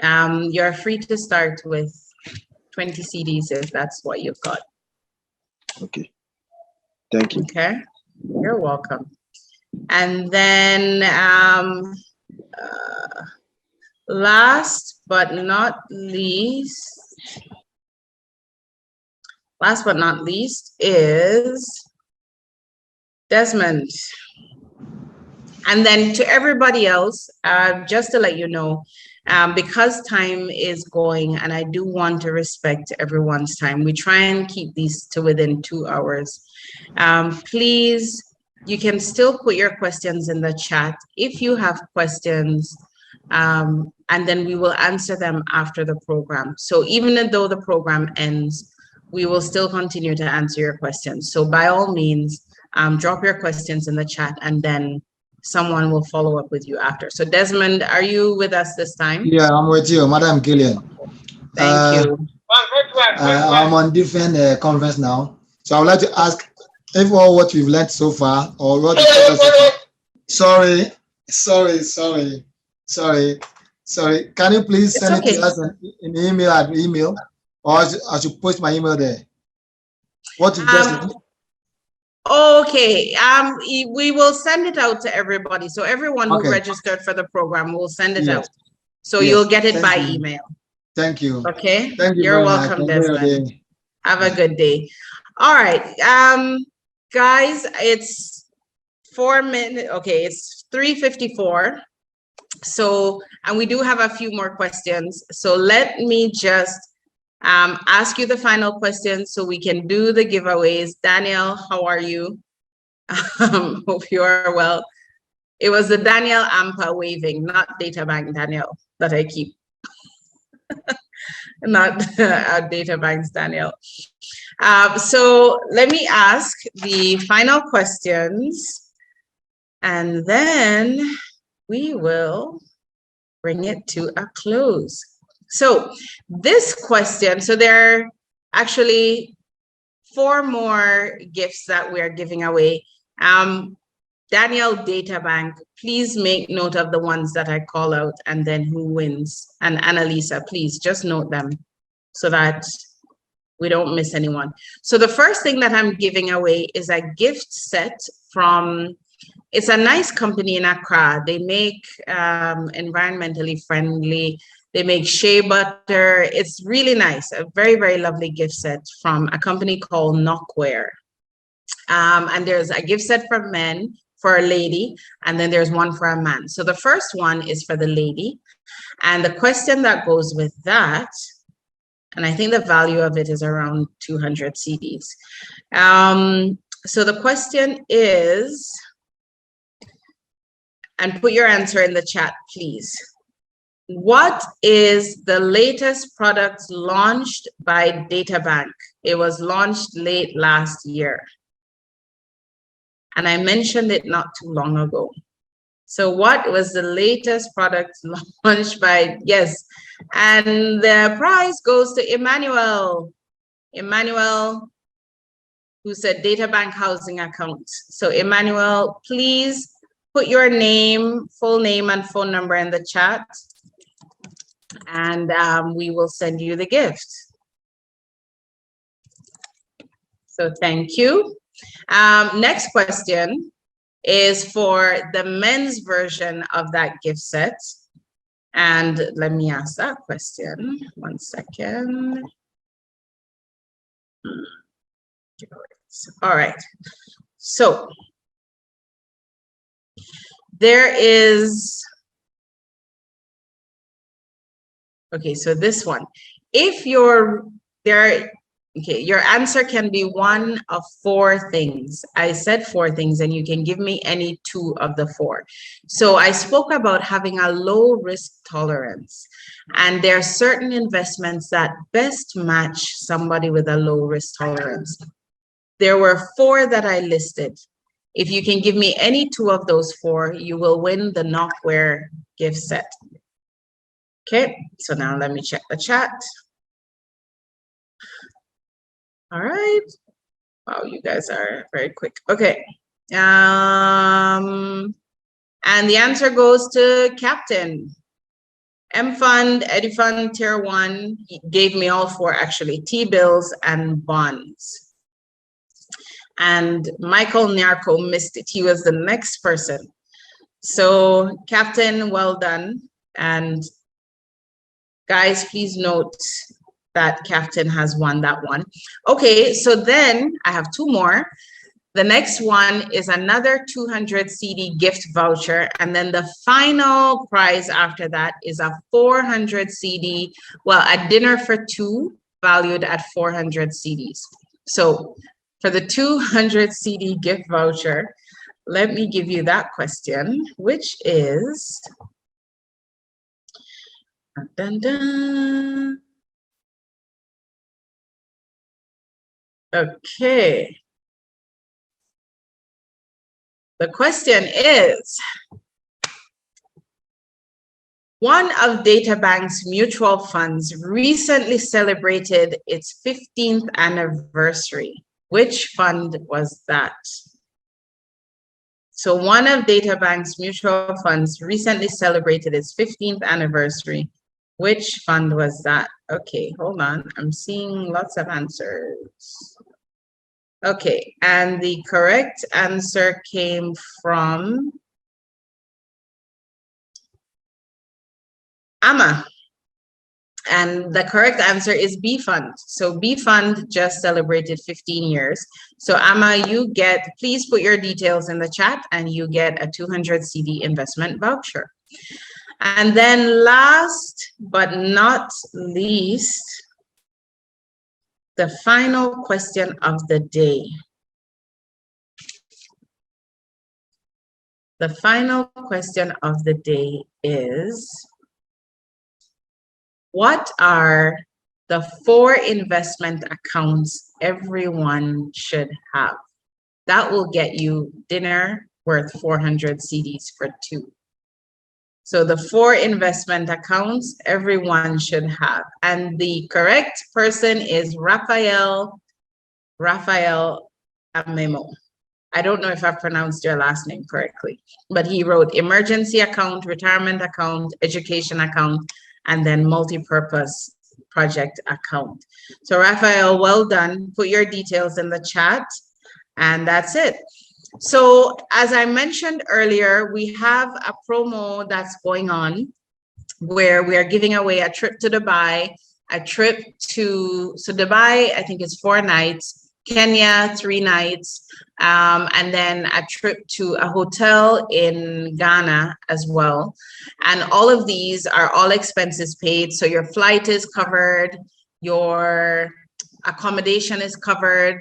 you're free to start with 20 CDs if that's what you've got. Okay. Thank you. Okay. You're welcome. And then last but not least is Desmond. And then to everybody else, just to let you know, because time is going and I do want to respect everyone's time, we try and keep these to within 2 hours. Please, you can still put your questions in the chat if you have questions, and then we will answer them after the program. So even though the program ends, we will still continue to answer your questions. So by all means, drop your questions in the chat and then someone will follow up with you after. So Desmond, are you with us this time? Yeah, I'm with you, Madam Gillian. Thank you. I'm on different conference now. So I would like to ask if all what we've learned so far or what sorry. Can you please send it to us in email or I should post my email there? What you just learned? Okay, we will send it out to everybody. So everyone who registered for the program, will send it out. So you'll get it by email. Thank you. Okay. Thank you. You're welcome, Desmond. Have a good day. All right, guys, it's 4 minutes. Okay, it's 3:54. So, and we do have a few more questions. So let me just ask you the final question so we can do the giveaways. Danielle, how are you? Hope you are well. It was the Danielle Ampa waving, not Databank Danielle, that I keep. Not our Databank's Danielle. So let me ask the final questions and then we will bring it to a close. So this question, so there are actually 4 more gifts that we are giving away. Daniel Databank, please make note of the ones that I call out and then who wins. And Annalisa, please just note them so that we don't miss anyone. So the first thing that I'm giving away is a gift set from, it's a nice company in Accra. They make environmentally friendly, they make shea butter. It's really nice, a very, very lovely gift set from a company called Knockware. And there's a gift set for men, for a lady, and then there's one for a man. So the first one is for the lady. And the question that goes with that, and I think the value of it is around 200 CDs. So the question is, and put your answer in the chat, please. What is the latest product launched by Databank? It was launched late last year. And I mentioned it not too long ago. So what was the latest product launched by, yes, and the prize goes to Emmanuel. Emmanuel, who said Databank housing account. So Emmanuel, please put your name, full name and phone number in the chat, and we will send you the gift. So thank you. Next question is for the men's version of that gift set. And let me ask that question. 1 second. All right. So there is, okay, so this one, if you're there, okay, your answer can be one of 4 things. I said 4 things and you can give me any 2 of the 4. So I spoke about having a low risk tolerance, and there are certain investments that best match somebody with a low risk tolerance. There were 4 that I listed. If you can give me any 2 of those 4, you will win the Knockware gift set. Okay, so now let me check the chat. All right. Wow, you guys are very quick. Okay. And the answer goes to Captain. M Fund, EduFund, Tier 1, he gave me all 4 actually, T-bills and bonds. And Michael Nyarko missed it. He was the next person. So Captain, well done. And guys, please note that Captain has won that one. Okay, so then I have 2 more. The next one is another 200 CD gift voucher. And then the final prize after that is a 400 CD, well, a dinner for 2 valued at 400 CDs. So for the 200 CD gift voucher, let me give you that question, which is, dun, dun. Okay. The question is, one of Databank's mutual funds recently celebrated its 15th anniversary. Which fund was that? So one of Databank's mutual funds recently celebrated its 15th anniversary. Which fund was that? Okay, hold on. I'm seeing lots of answers. Okay, and the correct answer came from Amma. And the correct answer is B Fund. So B Fund just celebrated 15 years. So Amma, you get, please put your details in the chat and you get a 200 CD investment voucher. And then last but not least, the final question of the day. The final question of the day is, what are the 4 investment accounts everyone should have? That will get you dinner worth 400 CDs for 2. So the 4 investment accounts everyone should have. And the correct person is Raphael Raphael Amemo. I don't know if I've pronounced your last name correctly, but he wrote emergency account, retirement account, education account, and then multi-purpose project account. So Raphael, well done. Put your details in the chat, and that's it. So as I mentioned earlier, we have a promo that's going on where we are giving away a trip to Dubai, a trip to, so Dubai, I think it's 4 nights, Kenya, 3 nights, and then a trip to a hotel in Ghana as well. And all of these are all expenses paid. So your flight is covered, your accommodation is covered,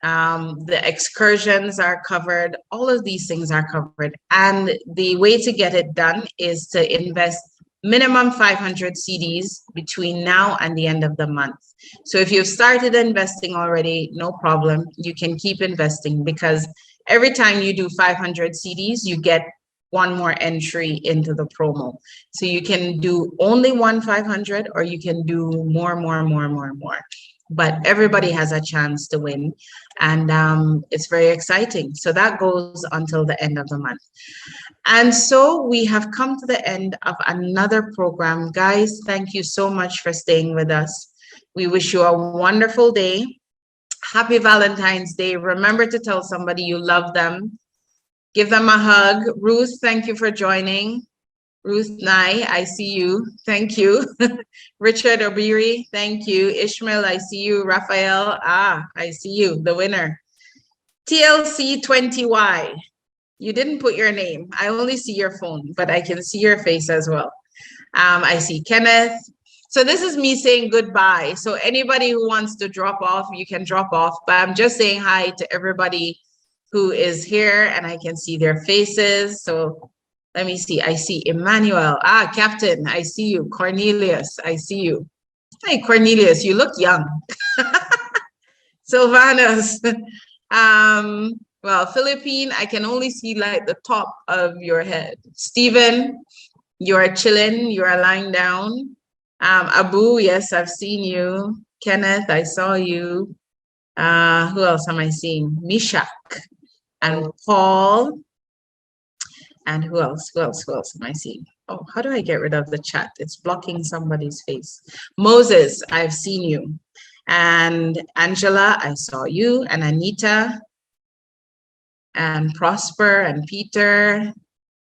the excursions are covered, all of these things are covered. And the way to get it done is to invest minimum 500 CDs between now and the end of the month. So if you've started investing already, no problem, you can keep investing, because every time you do 500 CDs, you get 1 more entry into the promo. So you can do only 1 500, or you can do more. But everybody has a chance to win, and it's very exciting. So that goes until the end of the month. And so we have come to the end of another program. Guys, thank you so much for staying with us. We wish you a wonderful day. Happy Valentine's Day. Remember to tell somebody you love them. Give them a hug. Ruth, thank you for joining. Ruth Nye, I see you. Thank you. Richard Obiri, thank you. Ishmael, I see you. Raphael, I see you, the winner. TLC20Y, you didn't put your name. I only see your phone, but I can see your face as well. I see Kenneth. So this is me saying goodbye. So anybody who wants to drop off, you can drop off, but I'm just saying hi to everybody who is here, and I can see their faces. So let me see. I see Emmanuel. Captain, I see you. Cornelius, I see you. Hey, Cornelius, you look young. Sylvanus. Well, Philippine, I can only see like the top of your head. Stephen, you are chilling. You are lying down. Abu, yes, I've seen you. Kenneth, I saw you. Who else am I seeing? Mishak and Paul. And who else am I seeing? Oh, how do I get rid of the chat? It's blocking somebody's face. Moses, I've seen you. And Angela, I saw you. And Anita, and Prosper, and Peter.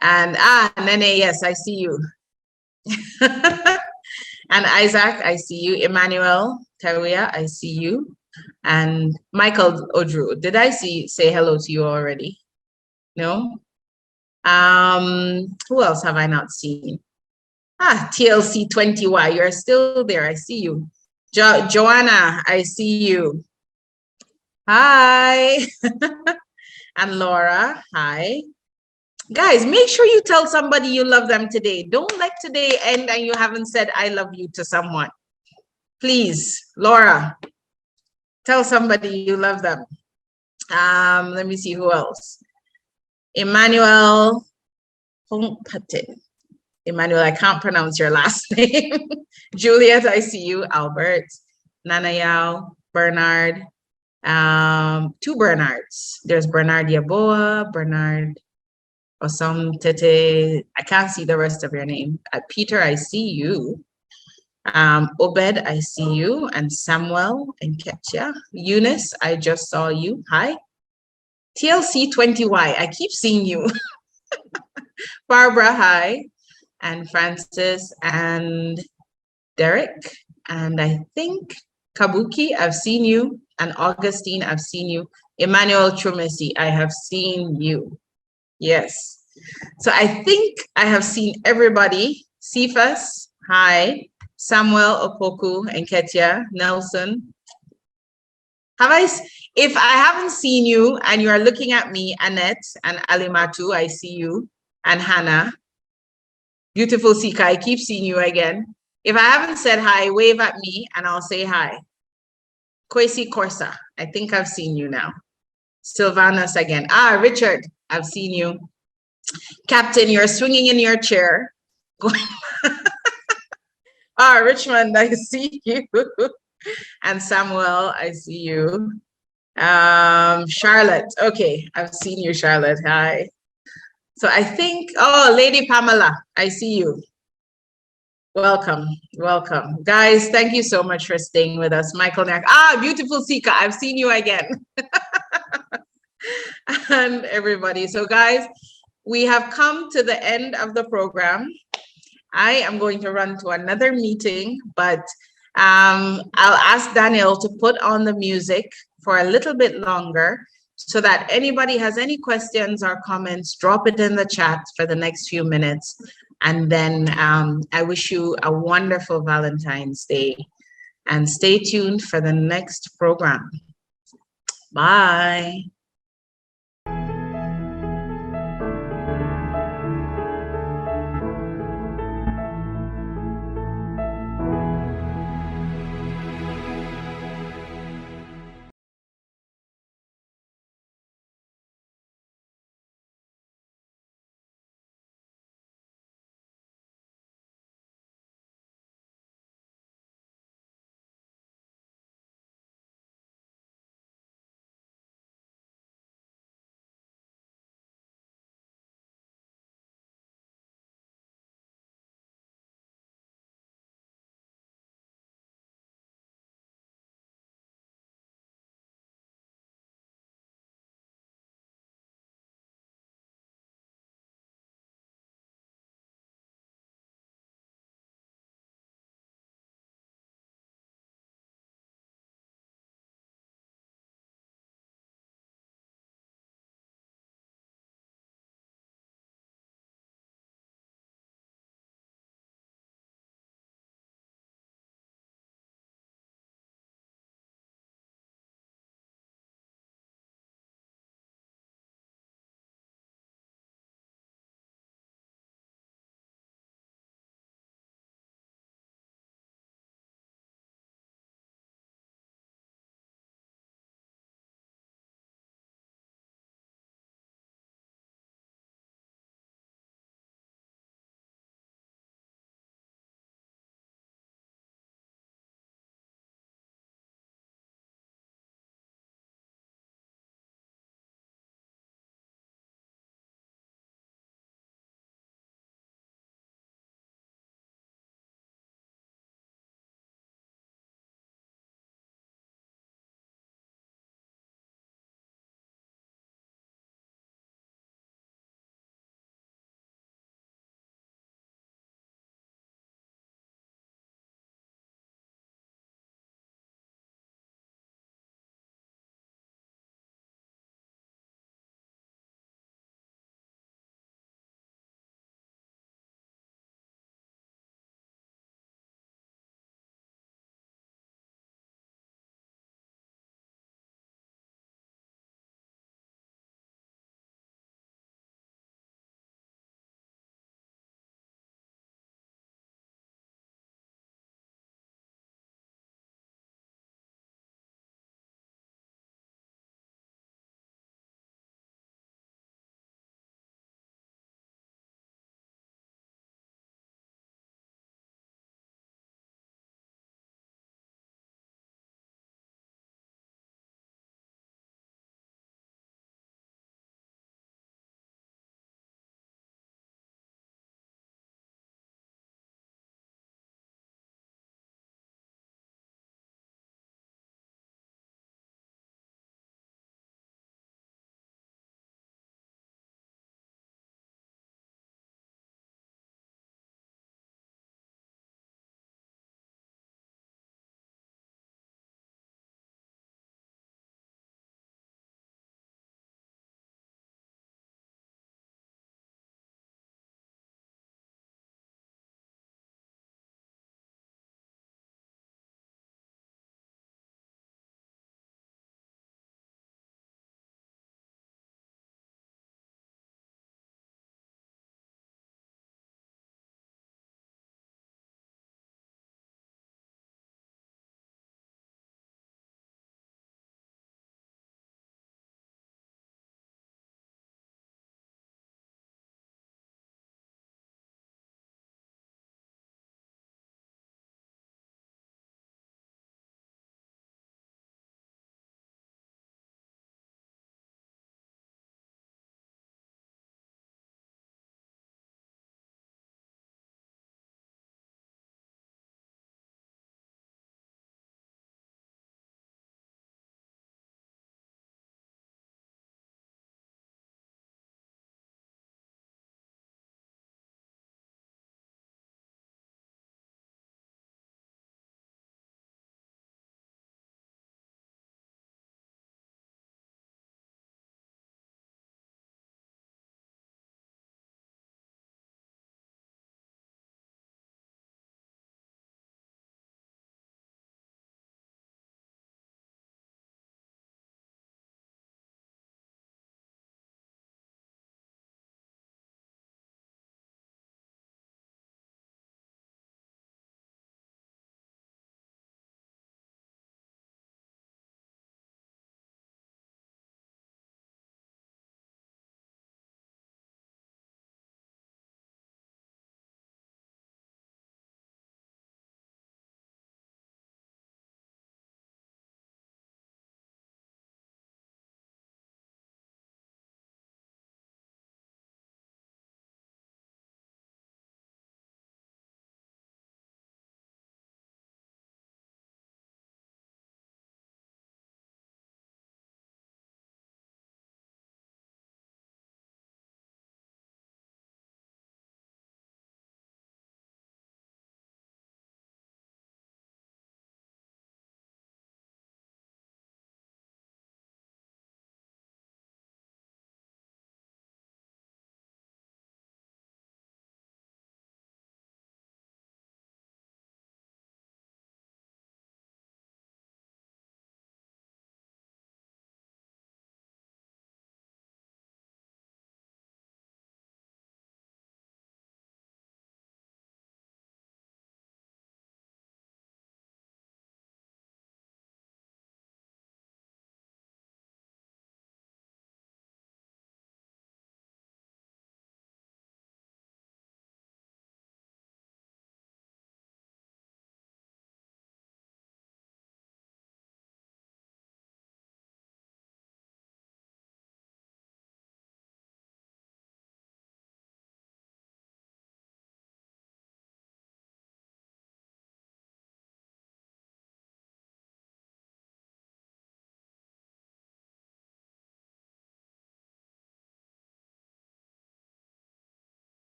And Nene, yes, I see you. And Isaac, I see you. Emmanuel, Taria, I see you. And Michael Odru, did I say hello to you already? No? Who else have I not seen? TLC20Y, you're still there. I see you. Joanna, I see you. Hi. And Laura, hi. Guys, make sure you tell somebody you love them today. Don't let today end and you haven't said I love you to someone. Please, Laura, tell somebody you love them. Let me see who else. Emmanuel, Emmanuel, I can't pronounce your last name. Juliet, I see you. Albert, Nanayao, Bernard, 2 Bernards. There's Bernard Yaboa, Bernard Osam Tete. I can't see the rest of your name. Peter, I see you. Obed, I see you. And Samuel and Ketya. Eunice, I just saw you. Hi. TLC20Y, I keep seeing you. Barbara, hi. And Francis and Derek. And I think Kabuki, I've seen you. And Augustine, I've seen you. Emmanuel Trumesi, I have seen you. Yes. So I think I have seen everybody. Cephas, hi. Samuel Opoku and Ketya, Nelson. If I haven't seen you and you are looking at me, Annette and Alimatu, I see you. And Hannah. Beautiful Sika, I keep seeing you again. If I haven't said hi, wave at me and I'll say hi. Kwesi Corsa, I think I've seen you now. Sylvanus again. Richard, I've seen you. Captain, you're swinging in your chair. Richmond, I see you. And Samuel, I see you. Charlotte. Okay, I've seen you, Charlotte. Hi. So I think, oh, Lady Pamela, I see you. Welcome, welcome. Guys, thank you so much for staying with us. Michael Nack. Ah, beautiful Sika, I've seen you again. And everybody. So guys, we have come to the end of the program. I am going to run to another meeting, but I'll ask Daniel to put on the music for a little bit longer so that anybody has any questions or comments, drop it in the chat for the next few minutes. And then I wish you a wonderful Valentine's Day and stay tuned for the next program. Bye.